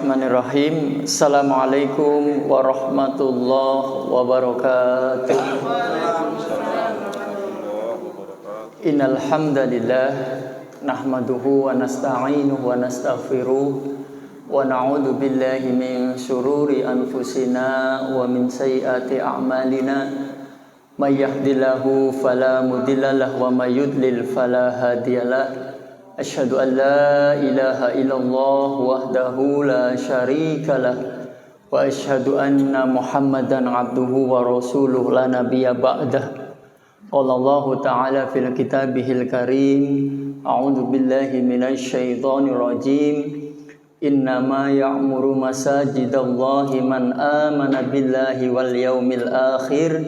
Bismillahirrahmanirrahim. Assalamualaikum warahmatullahi wabarakatuh. Innal hamdalillah nahmaduhu wa nasta'inuhu wa nastaghfiruh wa na'udzu billahi min shururi anfusina wa min sayyiati a'malina. May yahdihillahu fala mudilla lahu wa may yudlil fala hadiyalah. Asyhadu an la ilaha illallah wahdahu la syarika lah wa asyhadu anna Muhammadan abduhu wa rasuluh la nabiyya ba'dah. Qallallahu ta'ala fil kitabihil karim. A'udzu billahi minasy syaithanir rajim. Innama ya'muru masajidallahi man amana billahi wal yaumil akhir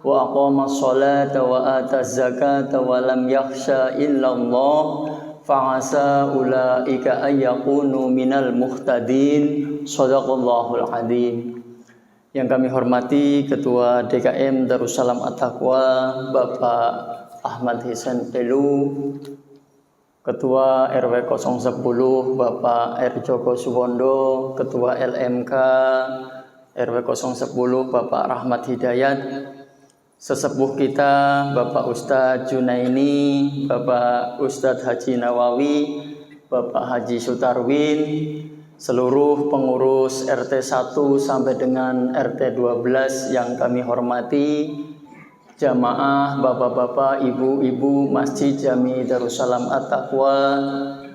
wa aqama sholata wa ataz zakata wa lam yakhsha illallah fa'asa ulaika ayyakunu minal muhtadin. Shadaqallahul azim. Yang kami hormati Ketua DKM Darussalam At-Taqwa Bapak Ahmad Hisan Elu, Ketua RW 010 Bapak R. Joko Suwondo, Ketua LMK RW 010 Bapak Rahmat Hidayat, sesepuh kita Bapak Ustadz Junaini, Bapak Ustadz Haji Nawawi, Bapak Haji Sutarwin, seluruh pengurus RT 1 sampai dengan RT 12 yang kami hormati, jamaah, bapak-bapak, ibu-ibu Masjid Jami Darussalam At-Taqwa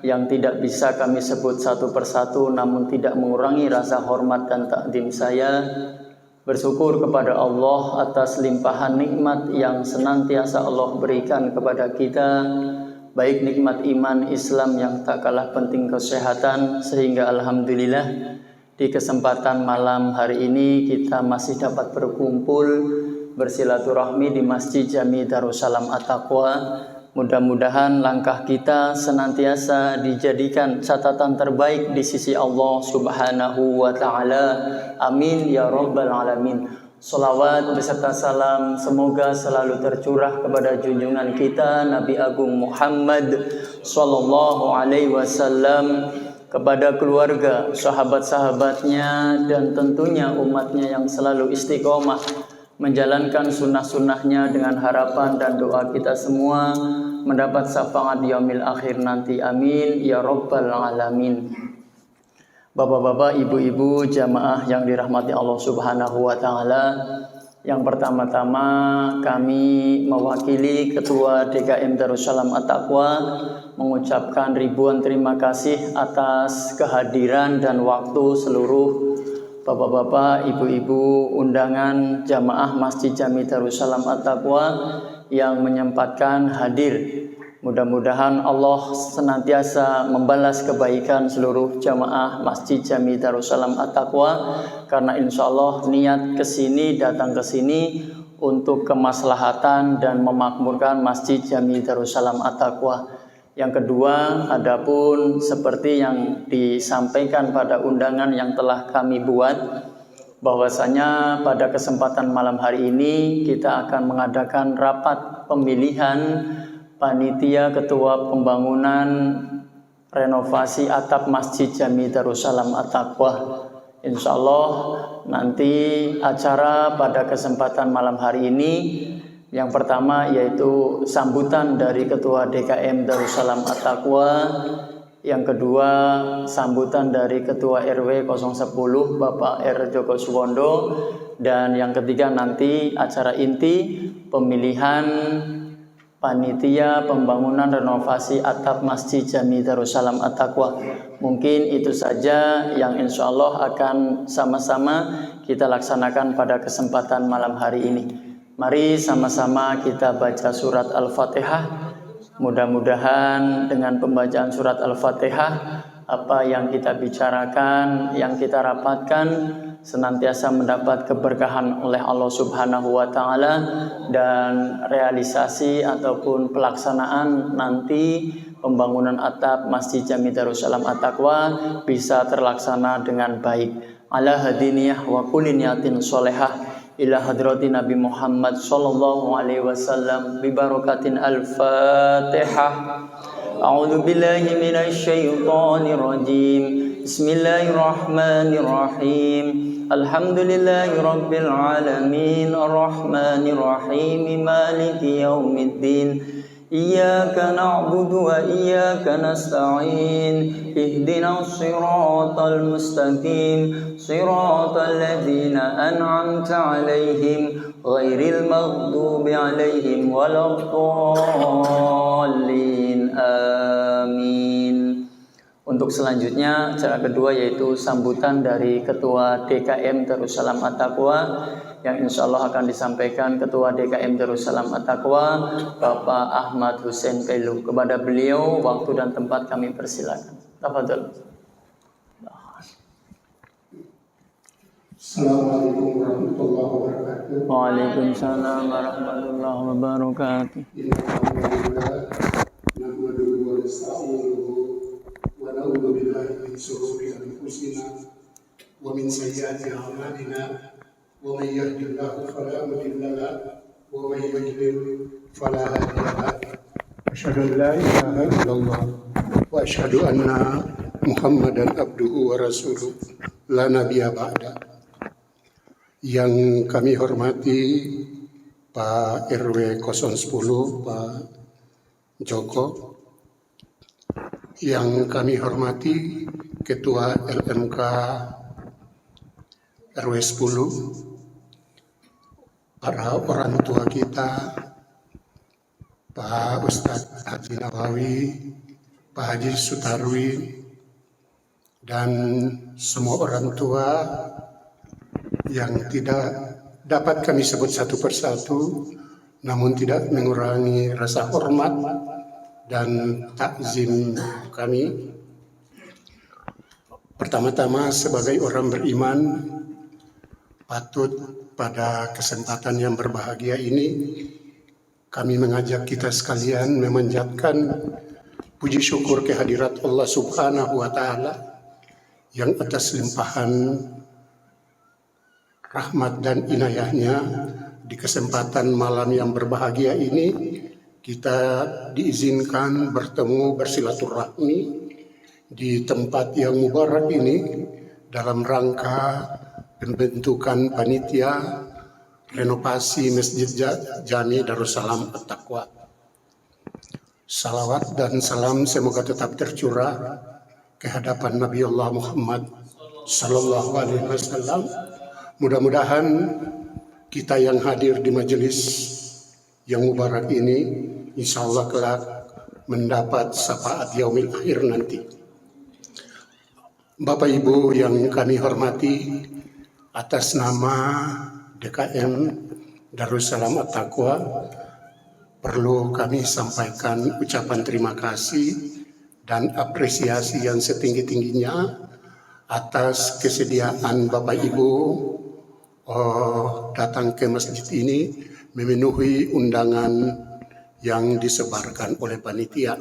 yang tidak bisa kami sebut satu persatu namun tidak mengurangi rasa hormat dan takdim saya. Bersyukur kepada Allah atas limpahan nikmat yang senantiasa Allah berikan kepada kita, baik nikmat iman Islam yang tak kalah penting kesehatan, sehingga alhamdulillah di kesempatan malam hari ini kita masih dapat berkumpul bersilaturahmi di Masjid Jami Darussalam At-Taqwa. Mudah-mudahan langkah kita senantiasa dijadikan catatan terbaik di sisi Allah Subhanahu wa ta'ala. Amin ya rabbal alamin. Salawat beserta salam semoga selalu tercurah kepada junjungan kita Nabi Agung Muhammad sallallahu alaihi wasallam, kepada keluarga, sahabat-sahabatnya, dan tentunya umatnya yang selalu istiqomah menjalankan sunnah-sunnahnya, dengan harapan dan doa kita semua mendapat syafaat yaumil akhir nanti. Amin ya rabbal alamin. Bapak-bapak, ibu-ibu, jamaah yang dirahmati Allah Subhanahu wa ta'ala, yang pertama-tama kami mewakili Ketua DKM Darussalam At-Taqwa mengucapkan ribuan terima kasih atas kehadiran dan waktu seluruh bapak-bapak, ibu-ibu, undangan jamaah Masjid Jami Darussalam At-Taqwa yang menyempatkan hadir. Mudah-mudahan Allah senantiasa membalas kebaikan seluruh jamaah Masjid Jami Darussalam At-Taqwa, karena insya Allah niat kesini, datang kesini untuk kemaslahatan dan memakmurkan Masjid Jami Darussalam At-Taqwa. Yang kedua, adapun seperti yang disampaikan pada undangan yang telah kami buat, bahwasanya pada kesempatan malam hari ini kita akan mengadakan rapat pemilihan panitia ketua pembangunan renovasi atap Masjid Jami Darussalam At-Taqwa. Insya Allah nanti acara pada kesempatan malam hari ini, yang pertama yaitu sambutan dari Ketua DKM Darussalam At-Taqwa, yang kedua sambutan dari Ketua RW 010 Bapak R. Joko Suwondo, dan yang ketiga nanti acara inti pemilihan panitia pembangunan renovasi atap Masjid Jami Darussalam At-Taqwa. Mungkin itu saja yang insya Allah akan sama-sama kita laksanakan pada kesempatan malam hari ini. Mari sama-sama kita baca surat Al-Fatihah. Mudah-mudahan dengan pembacaan surat Al-Fatihah, apa yang kita bicarakan, yang kita rapatkan, senantiasa mendapat keberkahan oleh Allah Subhanahu wa ta'ala, dan realisasi ataupun pelaksanaan nanti pembangunan atap Masjid Jami Darussalam At-Taqwa bisa terlaksana dengan baik. Ala hadiniyah wa kulli niyatin sholihah ila hadrati Nabi Muhammad sallallahu alaihi wasallam bi barakatin al-Fatihah. A'udzu billahi minasy syaithanir rajim. Bismillahirrahmanirrahim. Alhamdulillahi rabbil alamin, arrahmanir rahim, maliki yaumiddin. Iyyaka na'budu wa iyyaka nasta'in. Ihdinas siratal mustaqim, siratal ladzina an'amta 'alaihim ghairil maghdubi 'alaihim waladdallin. Amin. Untuk selanjutnya, acara kedua yaitu sambutan dari Ketua DKM Darussalam At-Taqwa yang insya Allah akan disampaikan Ketua DKM Darussalam At-Taqwa Bapak Ahmad Hussein Pelu. Kepada beliau, waktu dan tempat kami persilakan. Tafadhol. Assalamualaikum warahmatullahi wabarakatuh. Waalaikumsalam warahmatullahi wabarakatuh. Alhamdulillah, nahmaduhu wa nasta'inuhu wa na'udzu billahi min shururi anfusina wa min sayyiati a'malina. Wa may yahdihillahu fala mudilla lahu wa may yudlil fala hadiya lahu. Asyhadu an la ilaha illallah wa asyhadu anna Muhammadan abduhu wa rasuluh la nabiyya ba'da. Yang kami hormati Pak RW 010 Pak Joko, yang kami hormati Ketua LMK RW 10, para orang tua kita, Pak Ustadz Haji Nawawi, Pak Haji Sutarwi, dan semua orang tua yang tidak dapat kami sebut satu persatu, namun tidak mengurangi rasa hormat dan takzim kami. Pertama-tama, sebagai orang beriman, patut pada kesempatan yang berbahagia ini kami mengajak kita sekalian memanjatkan puji syukur kehadirat Allah Subhanahu wa Ta'ala yang atas limpahan rahmat dan inayahnya di kesempatan malam yang berbahagia ini kita diizinkan bertemu bersilaturahmi di tempat yang mubarak ini dalam rangka pembentukan panitia renovasi Masjid Jami Darussalam At-Taqwa. Salawat dan salam semoga tetap tercurah ke hadapan Nabi Allah Muhammad sallallahu alaihi wasallam. Mudah-mudahan kita yang hadir di majelis yang mubarak ini insya Allah kelak mendapat syafaat yaumil akhir nanti. Bapak Ibu yang kami hormati, atas nama DKM Darussalam At-Taqwa perlu kami sampaikan ucapan terima kasih dan apresiasi yang setinggi-tingginya atas kesediaan Bapak Ibu datang ke masjid ini memenuhi undangan yang disebarkan oleh panitia.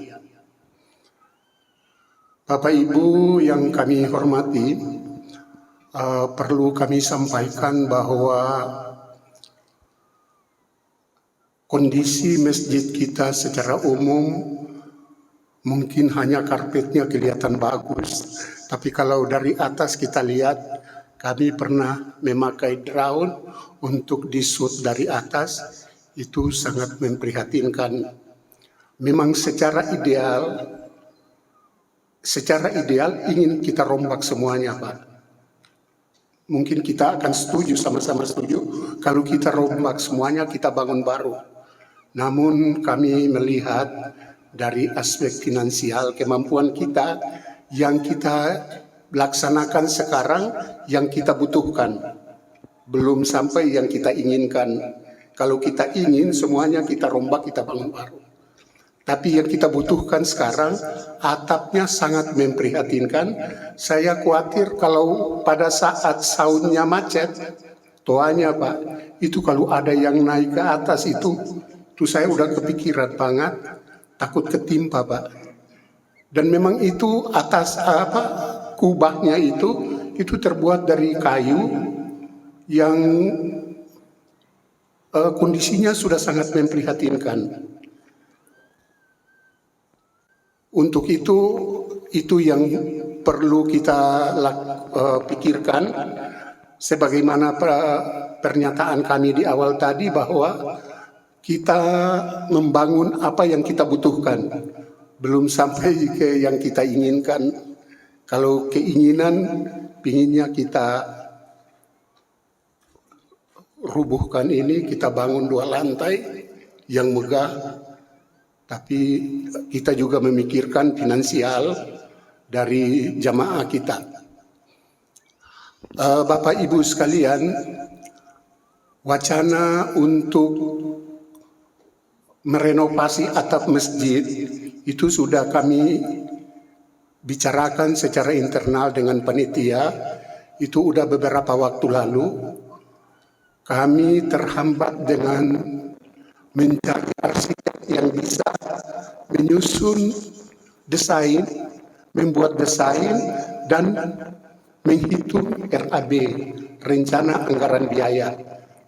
Bapak Ibu yang kami hormati, perlu kami sampaikan bahwa kondisi masjid kita secara umum mungkin hanya karpetnya kelihatan bagus, tapi kalau dari atas kita lihat, kami pernah memakai drone untuk disut dari atas, itu sangat memprihatinkan. Memang secara ideal ingin kita rombak semuanya, Pak. Mungkin kita akan setuju, sama-sama setuju, kalau kita rombak semuanya, kita bangun baru. Namun kami melihat dari aspek finansial, kemampuan kita, yang kita laksanakan sekarang, yang kita butuhkan, belum sampai yang kita inginkan. Kalau kita ingin semuanya kita rombak, kita bangun baru. Tapi yang kita butuhkan sekarang, atapnya sangat memprihatinkan. Saya khawatir kalau pada saat soundnya macet, toanya Pak, itu kalau ada yang naik ke atas itu saya udah kepikiran banget, takut ketimpa Pak. Dan memang itu atas kubahnya itu terbuat dari kayu yang kondisinya sudah sangat memprihatinkan. Untuk itu yang perlu kita pikirkan sebagaimana pernyataan kami di awal tadi bahwa kita membangun apa yang kita butuhkan, belum sampai ke yang kita inginkan. Kalau keinginan, pinginnya kita rubuhkan ini, kita bangun 2 lantai yang megah, tapi kita juga memikirkan finansial dari jamaah kita. Bapak Ibu sekalian, wacana untuk merenovasi atap masjid itu sudah kami bicarakan secara internal dengan panitia. Itu udah beberapa waktu lalu. Kami terhambat dengan mencari arsitek yang bisa menyusun desain, membuat desain, dan menghitung RAB, rencana anggaran biaya.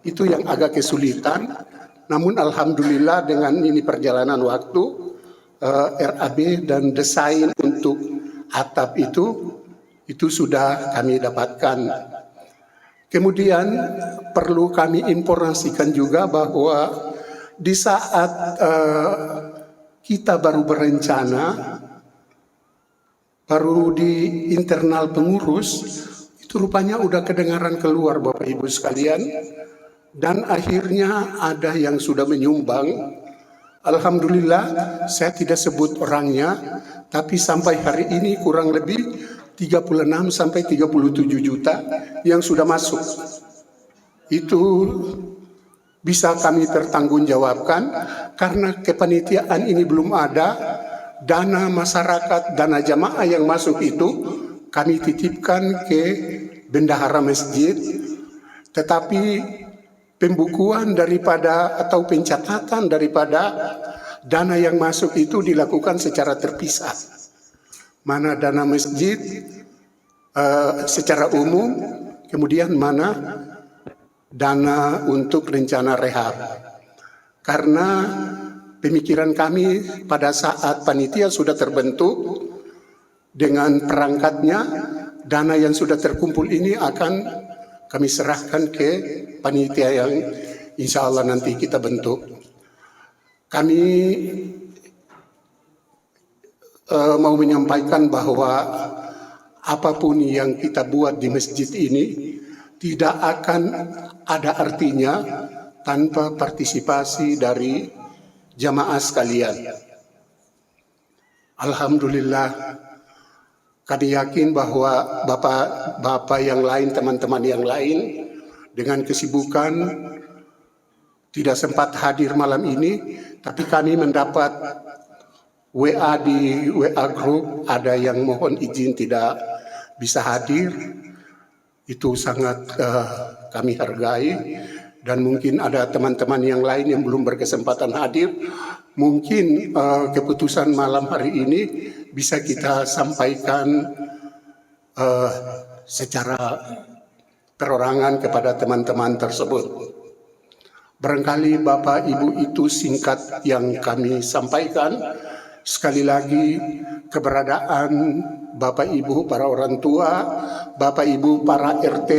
Itu yang agak kesulitan. Namun alhamdulillah dengan ini perjalanan waktu, RAB dan desain untuk atap itu sudah kami dapatkan. Kemudian perlu kami informasikan juga bahwa di saat kita baru berencana, baru di internal pengurus, itu rupanya udah kedengaran keluar Bapak Ibu sekalian, dan akhirnya ada yang sudah menyumbang. Alhamdulillah, saya tidak sebut orangnya, tapi sampai hari ini kurang lebih 36 sampai 37 juta yang sudah masuk. Itu bisa kami pertanggungjawabkan karena kepanitiaan ini belum ada. Dana masyarakat, dana jamaah yang masuk itu kami titipkan ke bendahara masjid, tetapi pembukuan daripada atau pencatatan daripada dana yang masuk itu dilakukan secara terpisah. Mana dana masjid secara umum, kemudian mana dana untuk rencana rehab. Karena pemikiran kami pada saat panitia sudah terbentuk dengan perangkatnya, dana yang sudah terkumpul ini akan kami serahkan ke panitia yang insya Allah nanti kita bentuk. Kami mau menyampaikan bahwa apapun yang kita buat di masjid ini tidak akan ada artinya tanpa partisipasi dari jamaah sekalian. Alhamdulillah, kami yakin bahwa bapak-bapak yang lain, teman-teman yang lain dengan kesibukan tidak sempat hadir malam ini, tapi kami mendapat WA di WA group, ada yang mohon izin tidak bisa hadir. Itu sangat kami hargai. Dan mungkin ada teman-teman yang lain yang belum berkesempatan hadir. Mungkin keputusan malam hari ini bisa kita sampaikan secara perorangan kepada teman-teman tersebut. Barangkali Bapak Ibu itu singkat yang kami sampaikan. Sekali lagi keberadaan Bapak Ibu para orang tua, Bapak Ibu para RT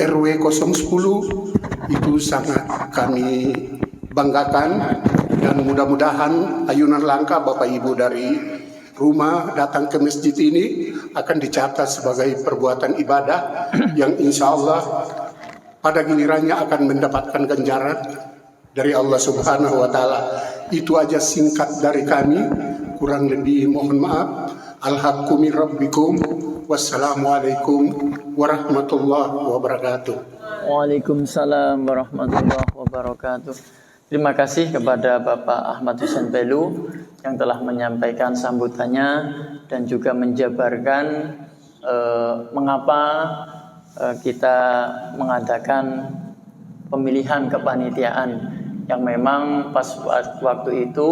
RW 010 itu sangat kami banggakan, dan mudah-mudahan ayunan langkah Bapak Ibu dari rumah datang ke masjid ini akan dicatat sebagai perbuatan ibadah yang insya Allah pada gilirannya akan mendapatkan ganjaran dari Allah Subhanahu wa Ta'ala. Itu aja singkat dari kami, kurang lebih mohon maaf. Al-haqqu min rabbikum. Wassalamualaikum warahmatullahi wabarakatuh. Waalaikumsalam warahmatullahi wabarakatuh. Terima kasih kepada Bapak Ahmad Hussein Pelu yang telah menyampaikan sambutannya dan juga menjabarkan mengapa kita mengadakan pemilihan kepanitiaan yang memang pas waktu itu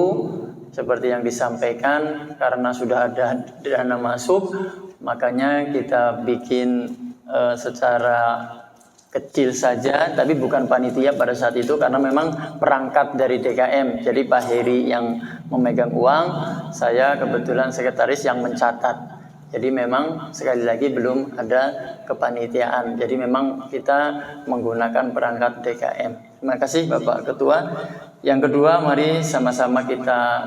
seperti yang disampaikan, karena sudah ada dana masuk, makanya kita bikin secara kecil saja, tapi bukan panitia pada saat itu karena memang perangkat dari DKM. Jadi Pak Heri yang memegang uang, saya kebetulan sekretaris yang mencatat. Jadi memang sekali lagi belum ada kepanitiaan. Jadi memang kita menggunakan perangkat DKM. Terima kasih Bapak Ketua. Yang kedua, mari sama-sama kita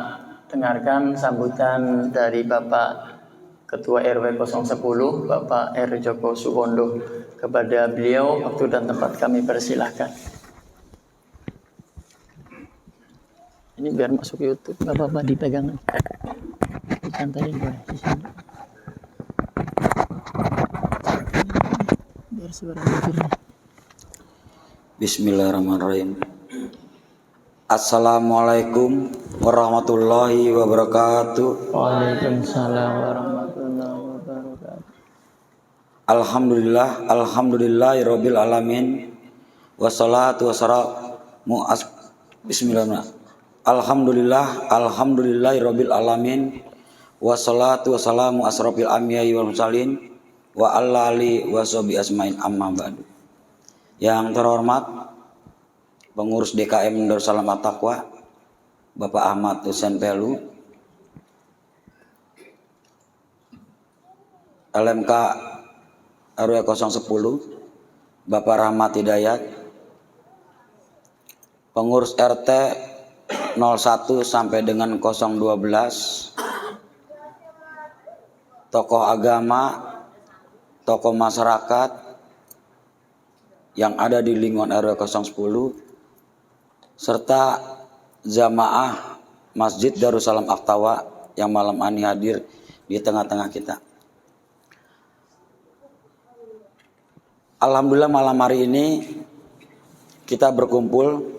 dengarkan sambutan dari Bapak Ketua RW 010, Bapak R. Joko Suwondo. Kepada beliau, waktu dan tempat kami persilahkan. Ini biar masuk YouTube, nggak apa-apa dipegang. Santai boleh di sini. Biar suara mikirnya. Bismillahirrahmanirrahim. Assalamualaikum warahmatullahi wabarakatuh. Waalaikumsalam warahmatullahi wabarakatuh. Alhamdulillahirabbil alamin. Wassalatu wassalamu Bismillahirrahmanirrahim. Alhamdulillahirabbil alamin. Wassalatu wassalamu asrofil anbiya'i wal mursalin wa ala alihi washabihi asmain amma ba'du. Yang terhormat pengurus DKM Darussalam At-Taqwa Bapak Ahmad Husain Pelu, LMK RW 010 Bapak Rahmat Hidayat, pengurus RT 01 sampai dengan 012, tokoh agama, tokoh masyarakat yang ada di lingkungan RW 010, serta jamaah Masjid Darussalam At-Taqwa yang malam ini hadir di tengah-tengah kita. Alhamdulillah malam hari ini kita berkumpul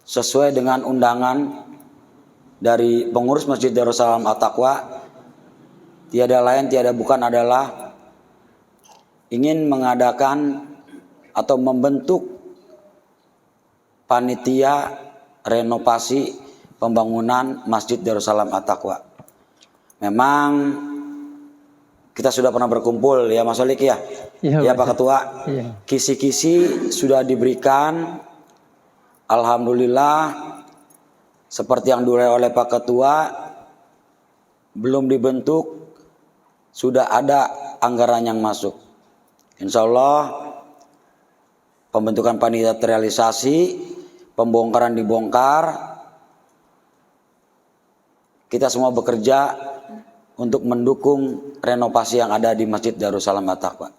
sesuai dengan undangan dari pengurus Masjid Darussalam At-Taqwa. Tiada lain tiada bukan adalah ingin mengadakan atau membentuk panitia renovasi pembangunan Masjid Darussalam At-Taqwa. Memang kita sudah pernah berkumpul ya Mas Olik ya. Ya Pak Ketua. Ya. Kisi-kisi sudah diberikan. Alhamdulillah seperti yang diuraikan oleh Pak Ketua, belum dibentuk, sudah ada anggaran yang masuk. Insya Allah pembentukan panitia terrealisasi, pembongkaran dibongkar, kita semua bekerja untuk mendukung renovasi yang ada di Masjid Darussalam At-Taqwa.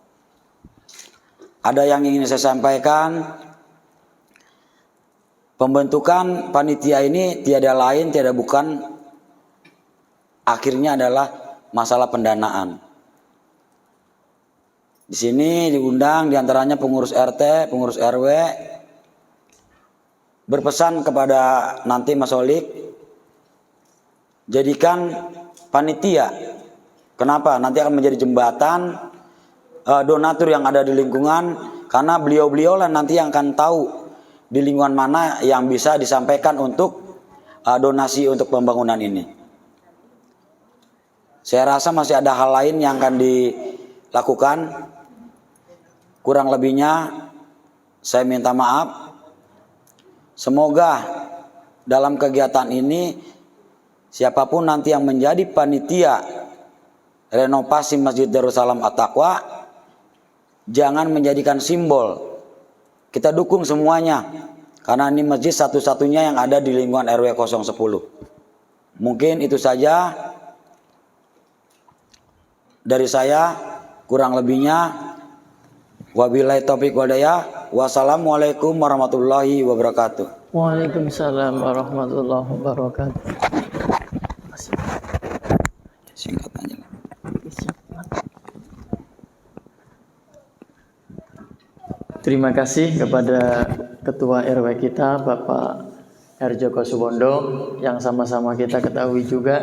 Ada yang ingin saya sampaikan, pembentukan panitia ini tiada lain tiada bukan akhirnya adalah masalah pendanaan. Di sini diundang diantaranya pengurus RT, pengurus RW, berpesan kepada nanti Mas Olik, jadikan panitia. Kenapa? Nanti akan menjadi jembatan donatur yang ada di lingkungan, karena beliau-beliau lah nanti yang akan tahu di lingkungan mana yang bisa disampaikan untuk donasi untuk pembangunan ini. Saya rasa masih ada hal lain yang akan dilakukan. Kurang lebihnya saya minta maaf. Semoga dalam kegiatan ini siapapun nanti yang menjadi panitia renovasi Masjid Darussalam At-Taqwa jangan menjadikan simbol. Kita dukung semuanya karena ini masjid satu-satunya yang ada di lingkungan RW 010. Mungkin itu saja dari saya, kurang lebihnya wabillahi taufiq wal hidayah. Wassalamualaikum warahmatullahi wabarakatuh. Waalaikumsalam warahmatullahi wabarakatuh. Singkat aja. Terima kasih kepada Ketua RW kita Bapak R. Joko Suwondo yang sama-sama kita ketahui juga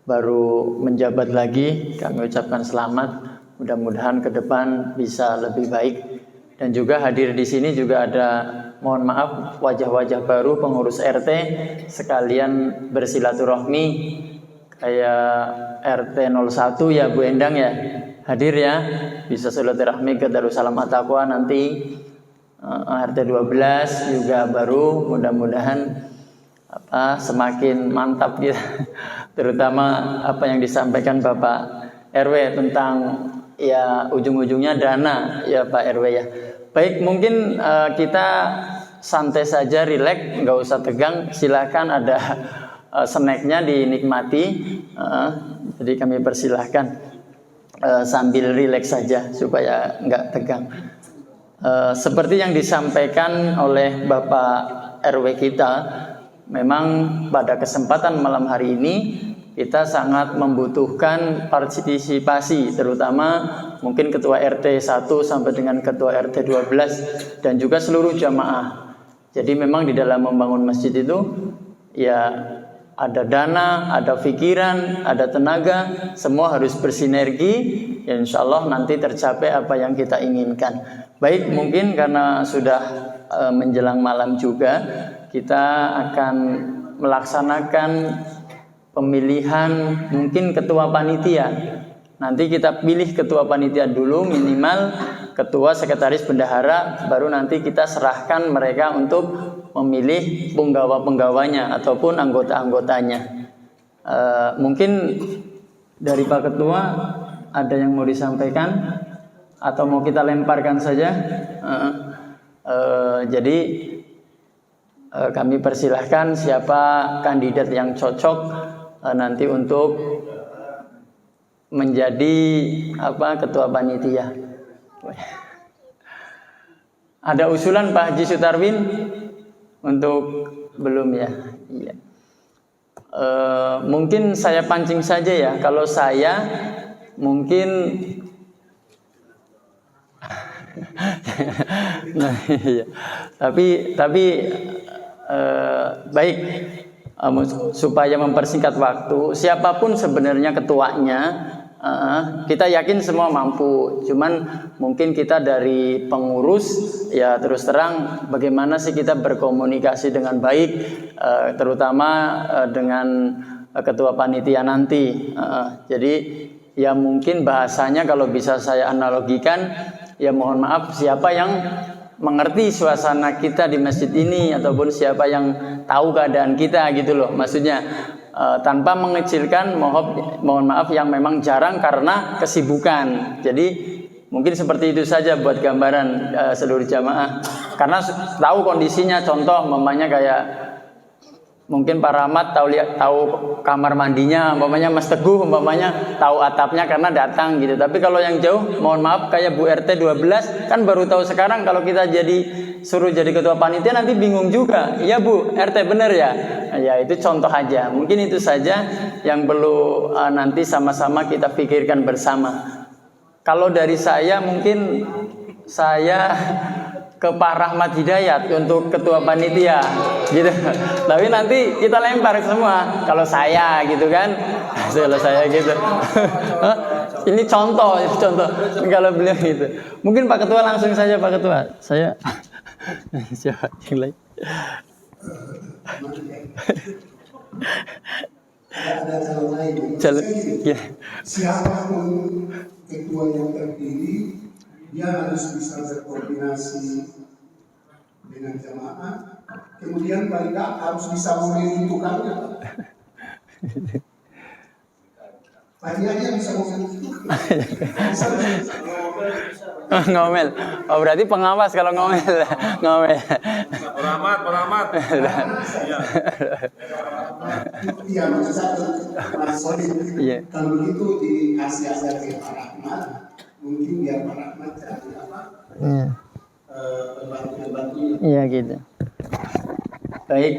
baru menjabat lagi. Kami ucapkan selamat. Mudah-mudahan ke depan bisa lebih baik. Dan juga hadir di sini juga ada, mohon maaf, wajah-wajah baru pengurus RT sekalian bersilaturahmi kayak RT 01 ya Bu Endang ya. Hadir ya, bisa silaturahmi ke Darussalam At-Taqwa nanti. RT 12 juga baru, mudah-mudahan semakin mantap gitu. Terutama apa yang disampaikan Bapak RW tentang ya ujung-ujungnya dana ya Pak RW ya. Baik, mungkin kita santai saja, rileks, nggak usah tegang. Silakan ada snacknya dinikmati. Jadi kami persilahkan sambil rileks saja supaya nggak tegang. Seperti yang disampaikan oleh Bapak RW kita, memang pada kesempatan malam hari ini kita sangat membutuhkan partisipasi, terutama mungkin ketua RT 1 sampai dengan ketua RT 12 dan juga seluruh jamaah. Jadi memang di dalam membangun masjid itu ya ada dana, ada pikiran, ada tenaga, semua harus bersinergi. Ya insya Allah nanti tercapai apa yang kita inginkan. Baik, mungkin karena sudah menjelang malam juga, kita akan melaksanakan pemilihan mungkin ketua panitia. Nanti kita pilih ketua panitia dulu, minimal ketua, sekretaris, bendahara, baru nanti kita serahkan mereka untuk memilih penggawa-penggawanya ataupun anggota-anggotanya. Mungkin dari Pak Ketua ada yang mau disampaikan atau mau kita lemparkan saja? Jadi kami persilahkan siapa kandidat yang cocok nanti untuk menjadi ketua panitia. Ada usulan Pak Haji Sutarwin untuk belum ya? Iya. Mungkin saya pancing saja ya. Kalau saya mungkin nah, iya. Tapi baik, supaya mempersingkat waktu, siapapun sebenarnya ketuanya, kita yakin semua mampu. Cuman mungkin kita dari pengurus ya terus terang bagaimana sih kita berkomunikasi dengan baik, terutama dengan ketua panitia nanti. Jadi ya mungkin bahasanya kalau bisa saya analogikan, ya mohon maaf siapa yang mengerti suasana kita di masjid ini ataupun siapa yang tahu keadaan kita gitu loh, maksudnya tanpa mengecilkan, mohon maaf yang memang jarang karena kesibukan. Jadi mungkin seperti itu saja buat gambaran seluruh jamaah, karena tahu kondisinya. Contoh mamanya kayak mungkin Pak Rahmat tahu kamar mandinya, umpamanya Mas Teguh umpamanya tahu atapnya karena datang gitu. Tapi kalau yang jauh, mohon maaf kayak Bu RT 12 kan baru tahu sekarang. Kalau kita suruh jadi ketua panitia nanti bingung juga. Iya Bu, RT bener ya? Ya itu contoh aja. Mungkin itu saja yang perlu nanti sama-sama kita pikirkan bersama. Kalau dari saya mungkin saya ke Pak Rahmat Hidayat untuk ketua panitia gitu. Tapi nanti kita lempar semua kalau saya gitu kan. Kalau saya gitu. Ini contoh. Kalau beliau gitu. Mungkin Pak Ketua langsung saja Pak Ketua. Saya siapa yang lain? Ada calon lain. Ya. Siapapun ketua yang terpilih, dia harus bisa berkoordinasi dengan jamaah. Kemudian paling tidak harus bisa memilih tukangnya. Panitia bisa memilih tukang. Ngomel. Oh berarti pengawas kalau ngomel. Rahmat. Iya, maksud saya Iya. kalau begitu dikasih aja ke Pak Rahmat, mungkin biar Pak Rahmat jadi Iya. pembantu-pembantunya. Iya gitu. Baik,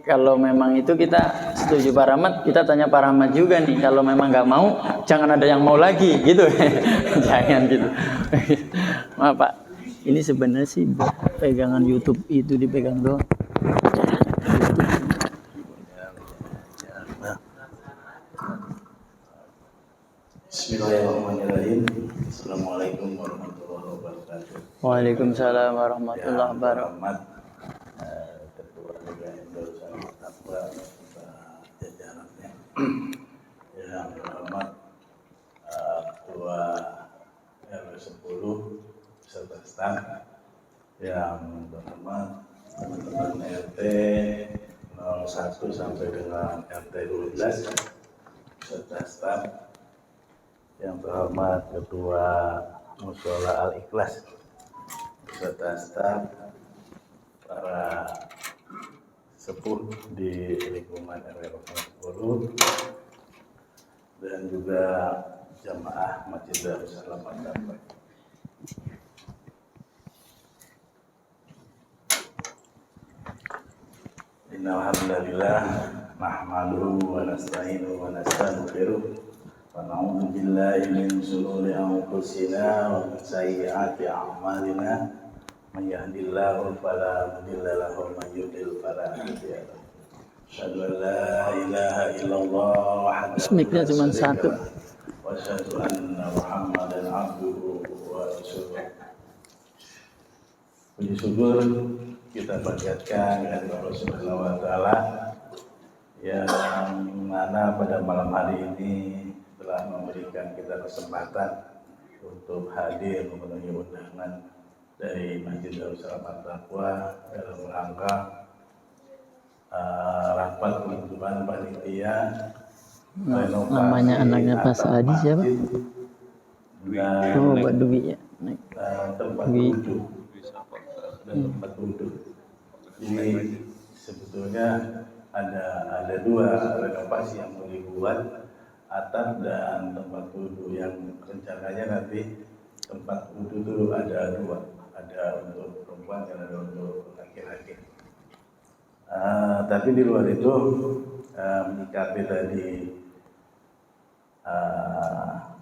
kalau memang itu kita setuju Pak Rahmat, kita tanya Pak Rahmat juga nih. Kalau memang nggak mau, jangan ada yang mau lagi, gitu. Jangan gitu. Maaf Pak, ini sebenarnya sih pegangan YouTube itu dipegang doang. Bismillahirrahmanirrahim. Assalamualaikum warahmatullahi wabarakatuh. Waalaikumsalam warahmatullahi wabarakatuh. Ketua Dewan Dosen Takwa jajarannya, yang terhormat Ketua RW 10 beserta staf, yang terhormat teman-teman RT, 01 sampai dengan RT 12 serta staf. Yang terhormat Ketua Mushola Al-Ikhlas serta staf, para sepuh di lingkungan RW 10 dan juga jamaah Masjid Darussalam At-Taqwa. Innal hamdalillah nahmaduhu wa nasta'inuhu wa nastaghfiruh wa na'udzu billahi min shururi anfusina wa min sayyiati a'malina. Man yahdihillahu fala mudilla lahu wa man yudlil fala hadiya lahu. Asyhadu an la ilaha illallah wahdahu la syarika lahu wa asyhadu anna Muhammadan abduhu wa rasuluh. Puji syukur kita panjatkan kepada Allah Subhanahu wa taala yang mana pada malam hari ini telah memberikan kita kesempatan untuk hadir memenuhi undangan dari Masjid Darussalam At-Taqwa dalam rangka rapat penutupan panitia renovasi. Namanya anaknya Pak Saadi siapa? Oh, Mbak Dwi ya. Tempat duduk dan tempat duduk. Jadi sebetulnya ada dua renovasi yang mau dibuat, atap dan tempat duduk, yang rencananya nanti tempat duduk itu ada dua, ada untuk perempuan dan ada untuk laki-laki. Tapi di luar itu menyikapi tadi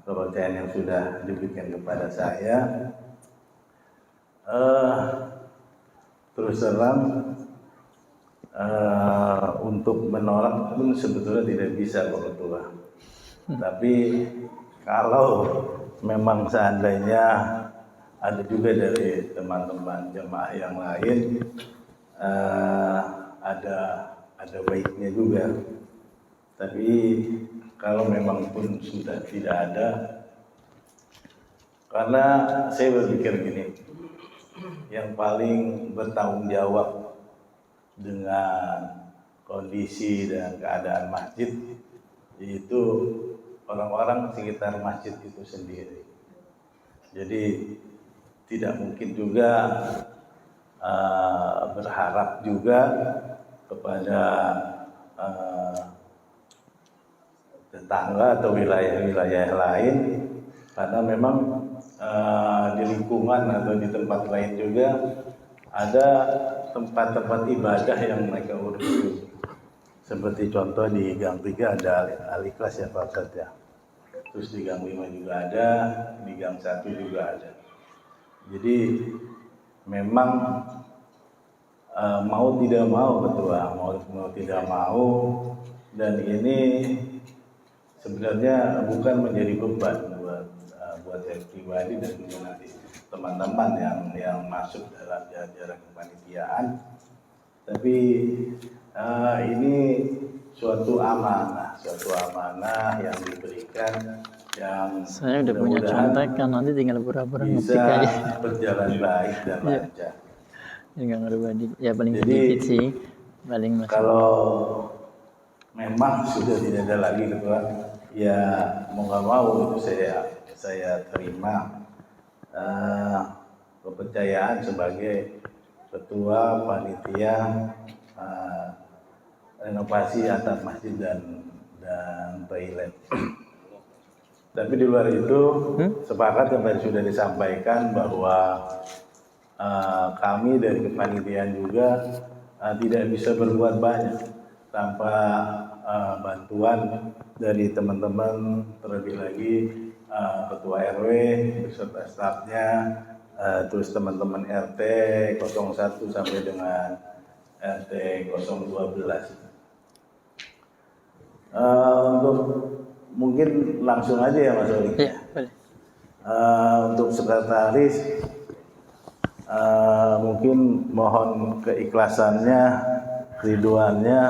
kepercayaan yang sudah diberikan kepada saya, terus terang untuk menolak pun sebetulnya tidak bisa Pak Ketua. Tapi kalau memang seandainya ada juga dari teman-teman jemaah yang lain, ada baiknya juga. Tapi kalau memang pun sudah tidak ada, karena saya berpikir gini, yang paling bertanggung jawab dengan kondisi dan keadaan masjid itu orang-orang sekitar masjid itu sendiri. Jadi tidak mungkin juga berharap juga kepada tetangga atau wilayah-wilayah lain, karena memang di lingkungan atau di tempat lain juga ada tempat-tempat ibadah yang mereka urus. Seperti contoh di Gang 3 ada Al-Ikhlas ya Pak Ustadz ya. Terus di Gang 5 juga ada, di Gang 1 juga ada. Jadi memang mau tidak mau Ketua, mau tidak mau, dan ini sebenarnya bukan menjadi beban buat saya pribadi dan juga nanti teman-teman yang masuk dalam jajaran kepanitiaan. Tapi ini suatu amanah yang diberikan, yang Saya udah punya contekan, nanti tinggal pura-pura ngetik bisa aja. berjalan baik dan lancar. Enggak ngerubah ya paling Jadi, sedikit sih, paling masih. Kalau memang sudah tidak ada lagi Ketua, ya mau nggak mau itu saya terima kepercayaan sebagai Ketua Panitia renovasi atap masjid dan toilet. Tapi di luar itu sepakat yang tadi sudah disampaikan bahwa kami dari kepanitiaan juga tidak bisa berbuat banyak tanpa bantuan dari teman-teman, terlebih lagi Ketua RW beserta stafnya, terus teman-teman RT 01 sampai dengan RT 012. Untuk mungkin langsung aja ya Mas Oli. Iya, boleh. Untuk sekretaris mungkin mohon keikhlasannya, keriduannya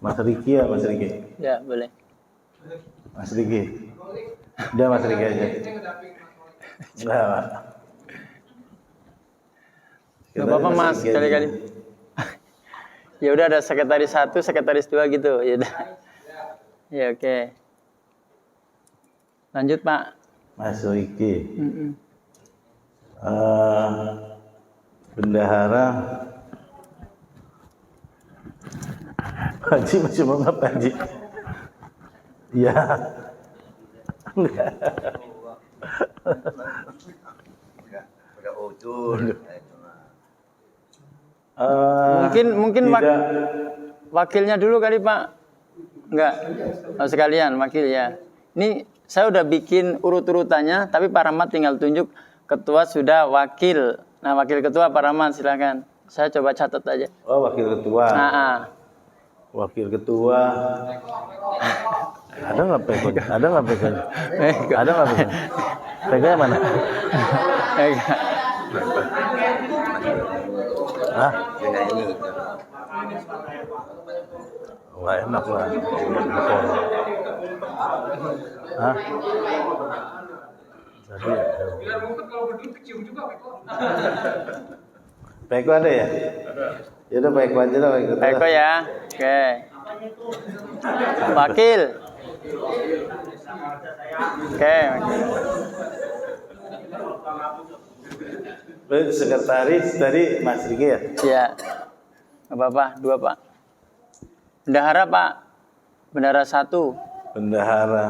Mas Riki ya Mas Riki. Ya, boleh. Mas Riki. Udah Mas Riki aja. Enggak, Pak. Enggak apa-apa Mas, kali-kali. Ya udah ada sekretaris 1, sekretaris 2 gitu. Ya udah. Ya oke. Lanjut Pak. Masuk iki. Bendahara. Pak Haji masih mau ngapa Haji? Iya. Enggak. Udah ucul. Mungkin tidak. Wakilnya dulu kali Pak. Enggak. Oh, sekalian wakil ya. Ini saya udah bikin urut-urutannya, tapi Pak Rahmat tinggal tunjuk ketua sudah, wakil. Nah, wakil ketua Pak Rahmat silakan. Saya coba catat aja. Oh, wakil ketua. Wakil ketua. Ada nggak pekonya? Ada nggak pekonya? Ada nggak pekonya? Pekonya mana? Hah? Wah, enak lah. Hah? Jadi Peko ada ya? Ya udah Peko aja lah. Peko ya. Oke. Wakil. Oke. Sekretaris tadi Mas Riki ya? Iya. Nggak apa-apa, 2 Pak. Bendahara Pak. Bendahara 1. Bendahara.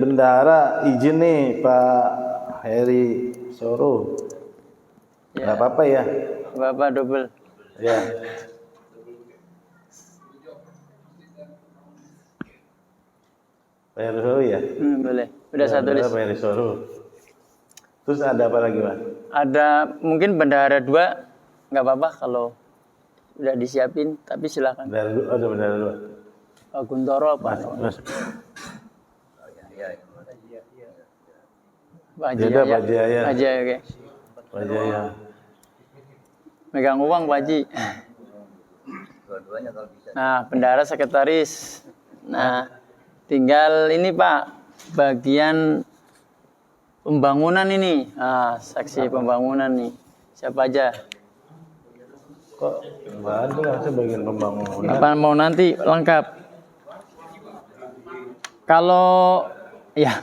Bendahara izin nih Pak Heri Soro. Ya. Nggak apa-apa ya? Bapak double. Ya. Pak Heri Soro ya? Boleh. Udah saya tulis. Pak Heri Soro. Terus ada apa lagi Mas? Ada mungkin bendahara 2 nggak apa-apa kalau udah disiapin, tapi silakan. Ada bendahara 2. Pak Guntoro apa? Mas. Pak Haji Ya udah, Yahya. Pak Haji Yahya. Haji Yahya, oke. Pak Jaya. Megang uang Pak Haji. Dua-duanya kalau bisa. Nah, bendahara sekretaris. Nah, tinggal ini Pak, bagian pembangunan ini. Ah, saksi pembangunan nih. Siapa aja? Kok nggak ada lah bagian pembangunan? Apa mau nanti lengkap? Kalau ya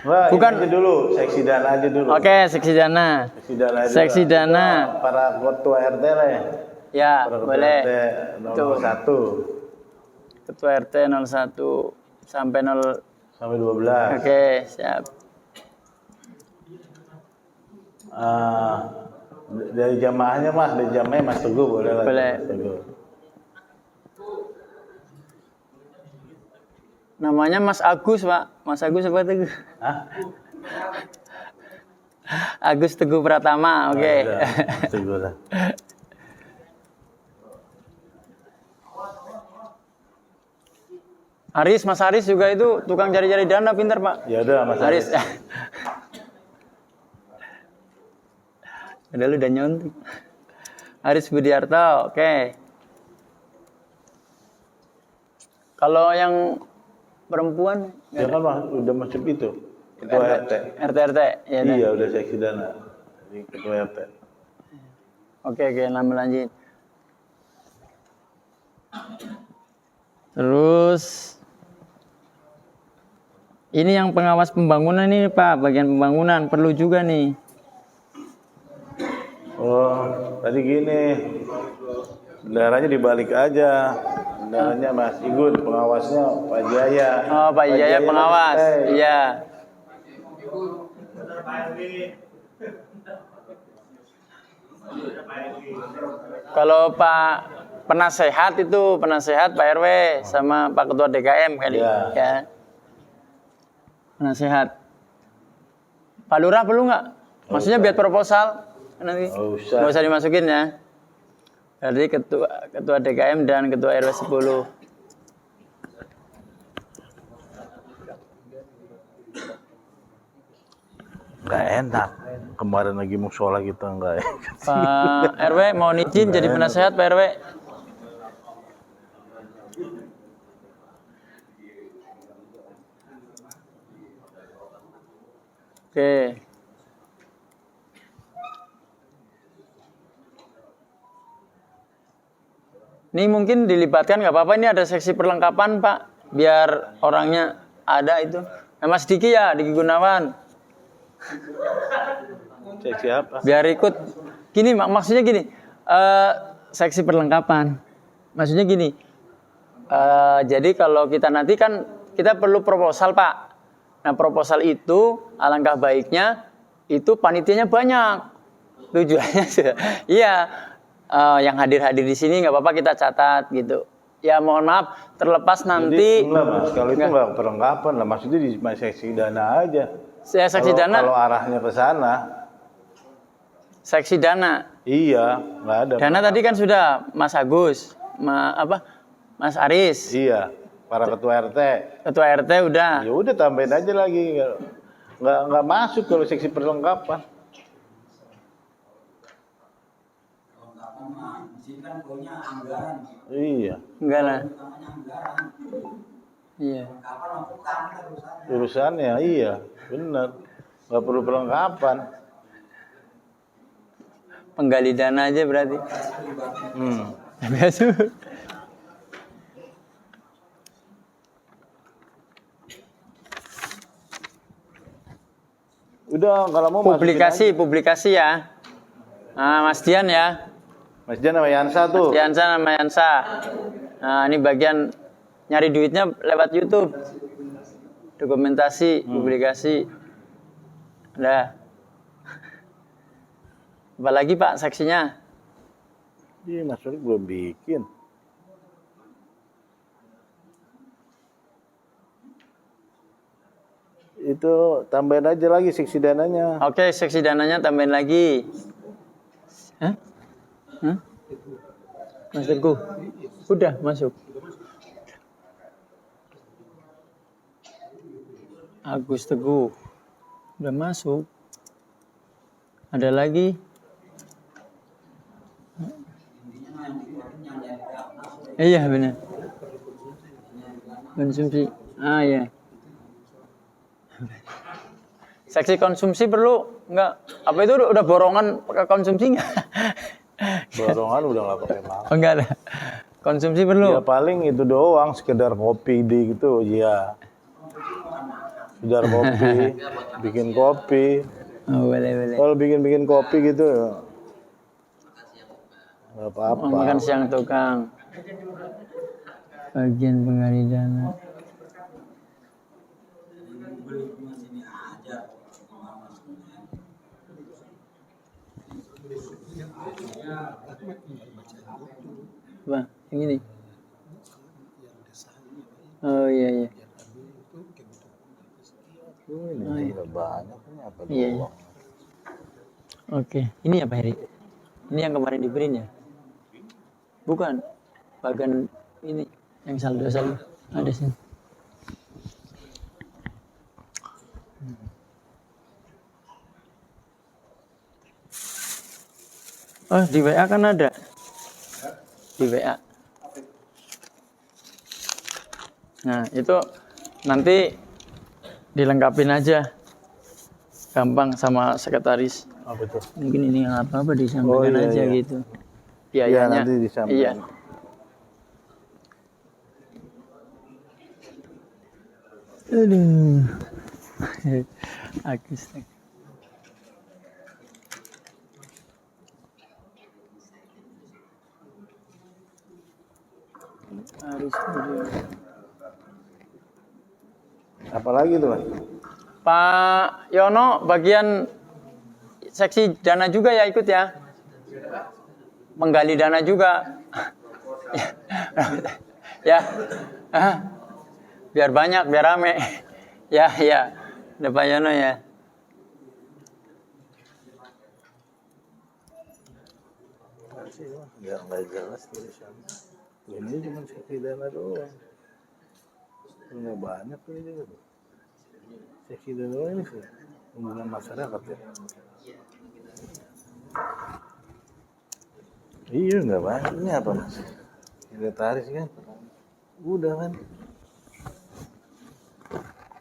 Wah, bukan ini aja dulu, seksi dana aja dulu. Oke, seksi dana. Seksi dana aja. Seksi dana. Para ketua RT lah ya. Ya, Para ketua boleh. RT nomor 1 Ketua RT 01 sampai 0. sampai 12. Oke, siap. Dari jamaahnya Mas, dari jamaahnya Mas Teguh boleh lah. Boleh. Mas Teguh. Namanya Mas Agus, Pak. Mas Agus apa Teguh? Hah? Agus Teguh Pratama, oke. Udah, Mas Teguh lah. Aris, Mas Aris juga itu tukang cari-cari dana, pintar Pak. Ya udah Mas Aris. Aris. Udah lu udah nyontek. Aris Budiarto, oke. Kalau yang perempuan Ya kan udah masuk itu. Ketua RT. RT, ya. Iya, udah seksi dana. Jadi ketua RT. Oke, nama lanjut. Terus ini yang pengawas pembangunan ini Pak, bagian pembangunan perlu juga nih. Oh, tadi gini. Bendaranya dibalik aja. Bendaranya Mas Igun, pengawasnya Pak Jaya. Oh, Pak Jaya pengawas. Iya. Kalau Pak penasehat itu penasehat Pak RW sama Pak Ketua DKM kali ya. Penasehat. Pak Lurah perlu nggak? Maksudnya biar proposal nanti. Nggak usah dimasukin ya. Jadi ketua DKM dan ketua RW 10. Nggak enak. Kemarin lagi musola kita nggak enak. Pak RW mau izin jadi penasehat Pak RW. Oke. Ini mungkin dilibatkan nggak apa-apa, ini ada seksi perlengkapan Pak, biar orangnya ada itu. Nah, Mas Diki ya, Diki Gunawan. Seksi apa? Biar ikut. Gini maksudnya gini, seksi perlengkapan. Maksudnya gini, jadi kalau kita nanti kan kita perlu proposal Pak. Nah proposal itu alangkah baiknya itu panitianya banyak. Tujuannya iya. Yang hadir-hadir di sini nggak apa-apa kita catat gitu. Ya mohon maaf terlepas nanti. Jadi, enggak Mas, kalau itu enggak perlengkapan lah, maksudnya di seksi dana aja. Saya seksi dana. Kalau arahnya ke sana. Seksi dana. Iya, nggak ada. Dana tadi kan sudah Mas Agus, Mas Aris. Iya, para ketua RT. Ketua RT udah. Ya udah tambahin aja lagi. Nggak masuk kalau seksi perlengkapan. Iya. Enggak lah. Iya. Urusannya iya, benar. Nggak perlu perlengkapan. Penggali dana aja berarti. Biasa. Udah kalau mau Publikasi ya. Nah, Mas Dian ya. Mas Dian sama Yansa tuh. Mas Diansa sama Yansa. Nah, ini bagian nyari duitnya lewat YouTube. Dokumentasi, publikasi. Udah. Apalagi Pak seksinya? Iya, Mas Solik belum bikin. Itu tambahin aja lagi seksi dananya. Oke, seksi dananya tambahin lagi. Hah? Mas Teguh, udah masuk. Agus Teguh, udah masuk. Ada lagi? Iya benar. Konsumsi. Iya. Seksi konsumsi perlu enggak? Apa itu udah borongan konsumsi enggak? Borongan udah nggak pakai makan. Enggak ada. Konsumsi perlu. Ya paling itu doang, sekedar kopi di gitu, ya. Sekedar kopi, bikin kopi. Oh, boleh. Kalau bikin kopi gitu, nggak apa-apa. Makan siang tukang. Bagian penggali dana. Apa? Yang ini? Oh iya. Ini udah banyak ini apa Iya. doang. Oke. Ini apa Heri? Ini yang kemarin diberiin ya? Bukan. Bagian ini yang saldo ada sini. Oh, di WA kan ada. Di WA. Nah, itu nanti dilengkapin aja. Gampang sama sekretaris. Apa tuh? Mungkin ini apa-apa disampaikan aja iya. gitu. Iya, Biayanya. nanti disampaikan. Iya. Aduh. Agus. Harus Apalagi tuh, Mas? Pak Yono bagian seksi dana juga ya ikut ya. Menggali dana juga. Ya. Biar banyak, biar rame. Ya. Ada Pak Yono ya. Ya nggak jelas tulisannya. Ini cuma seksi dana doang. Nggak banyak ini juga. Seksi dana doang ini sih. Hubungan masyarakat ya. Iya nggak banyak. Ini apa Mas? Sekretaris kan? Udah kan?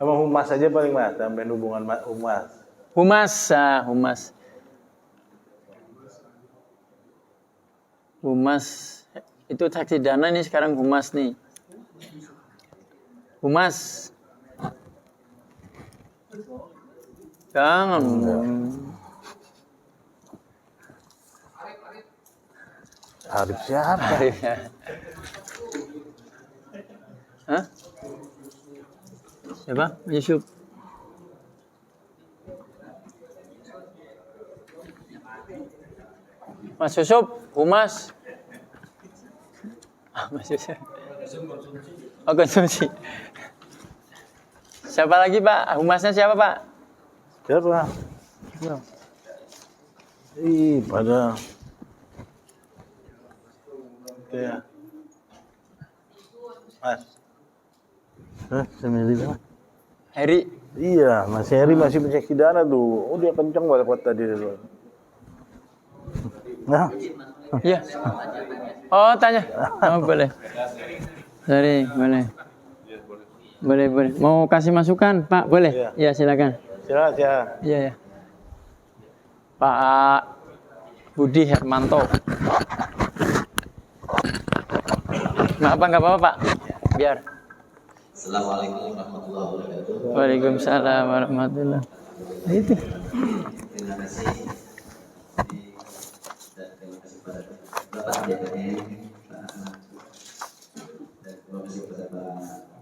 Sama humas aja paling Mas. Tambahin hubungan humas. Humas, humas. Humas itu saksi dana nih, sekarang humas nih. Humas. Jangan. Arif siapa? Hah? Siapa? Yusuf. Mas Yusuf, humas. Mas Yusuf. Oh, konsumsi. Siapa lagi, Pak? Humasnya siapa, Pak? Siapa? Ih, pada ya. Mas. Sembilan. Heri. Iya, Mas Heri masih menceksi dana tuh. Oh, dia kencang banget kuat tadi tuh. Nah, Iya. Oh, tanya. Oh, boleh. Sorry, boleh. Boleh. Mau kasih masukan, Pak? Boleh? Iya, silakan. silakan. Iya. Pak Budi Hermanto. Nggak apa-apa, Pak. Biar. Assalamualaikum warahmatullahi wabarakatuh. Waalaikumsalam warahmatullahi wabarakatuh. Itu. Terima kasih dan terima kasih kepada Bapak DPR, Pak Ahmad, dan terima kasih kepada Pak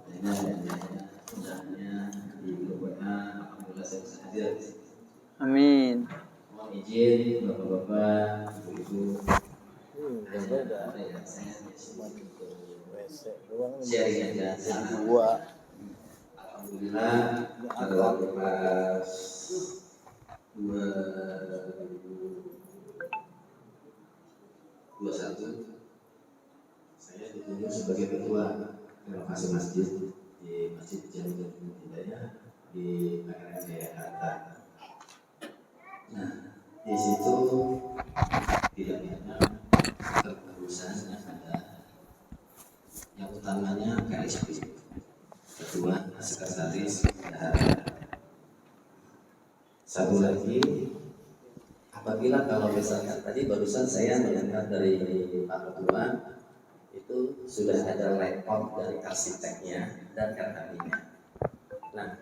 Zainal dan lainnya. Undangannya di grup WA, alhamdulillah saya bisa hadir. Amin. Mohon izin Bapak-bapak, Ibu-ibu, sharing aja. Alhamdulillah pada waktu kelas 2021 saya ditunjuk sebagai ketua renovasi masjid di Masjid Jami'at Hidayah di Pangeran Jayakarta. Nah, di situ tidak banyak kepengurusan yang ada. Yang utamanya KSP, ketua, sekretaris, bendahara. Satu lagi, apabila kalau misalkan tadi barusan saya mendengar dari Pak Ketua itu sudah ada rekod dari arsiteknya dan RKB-nya. Nah,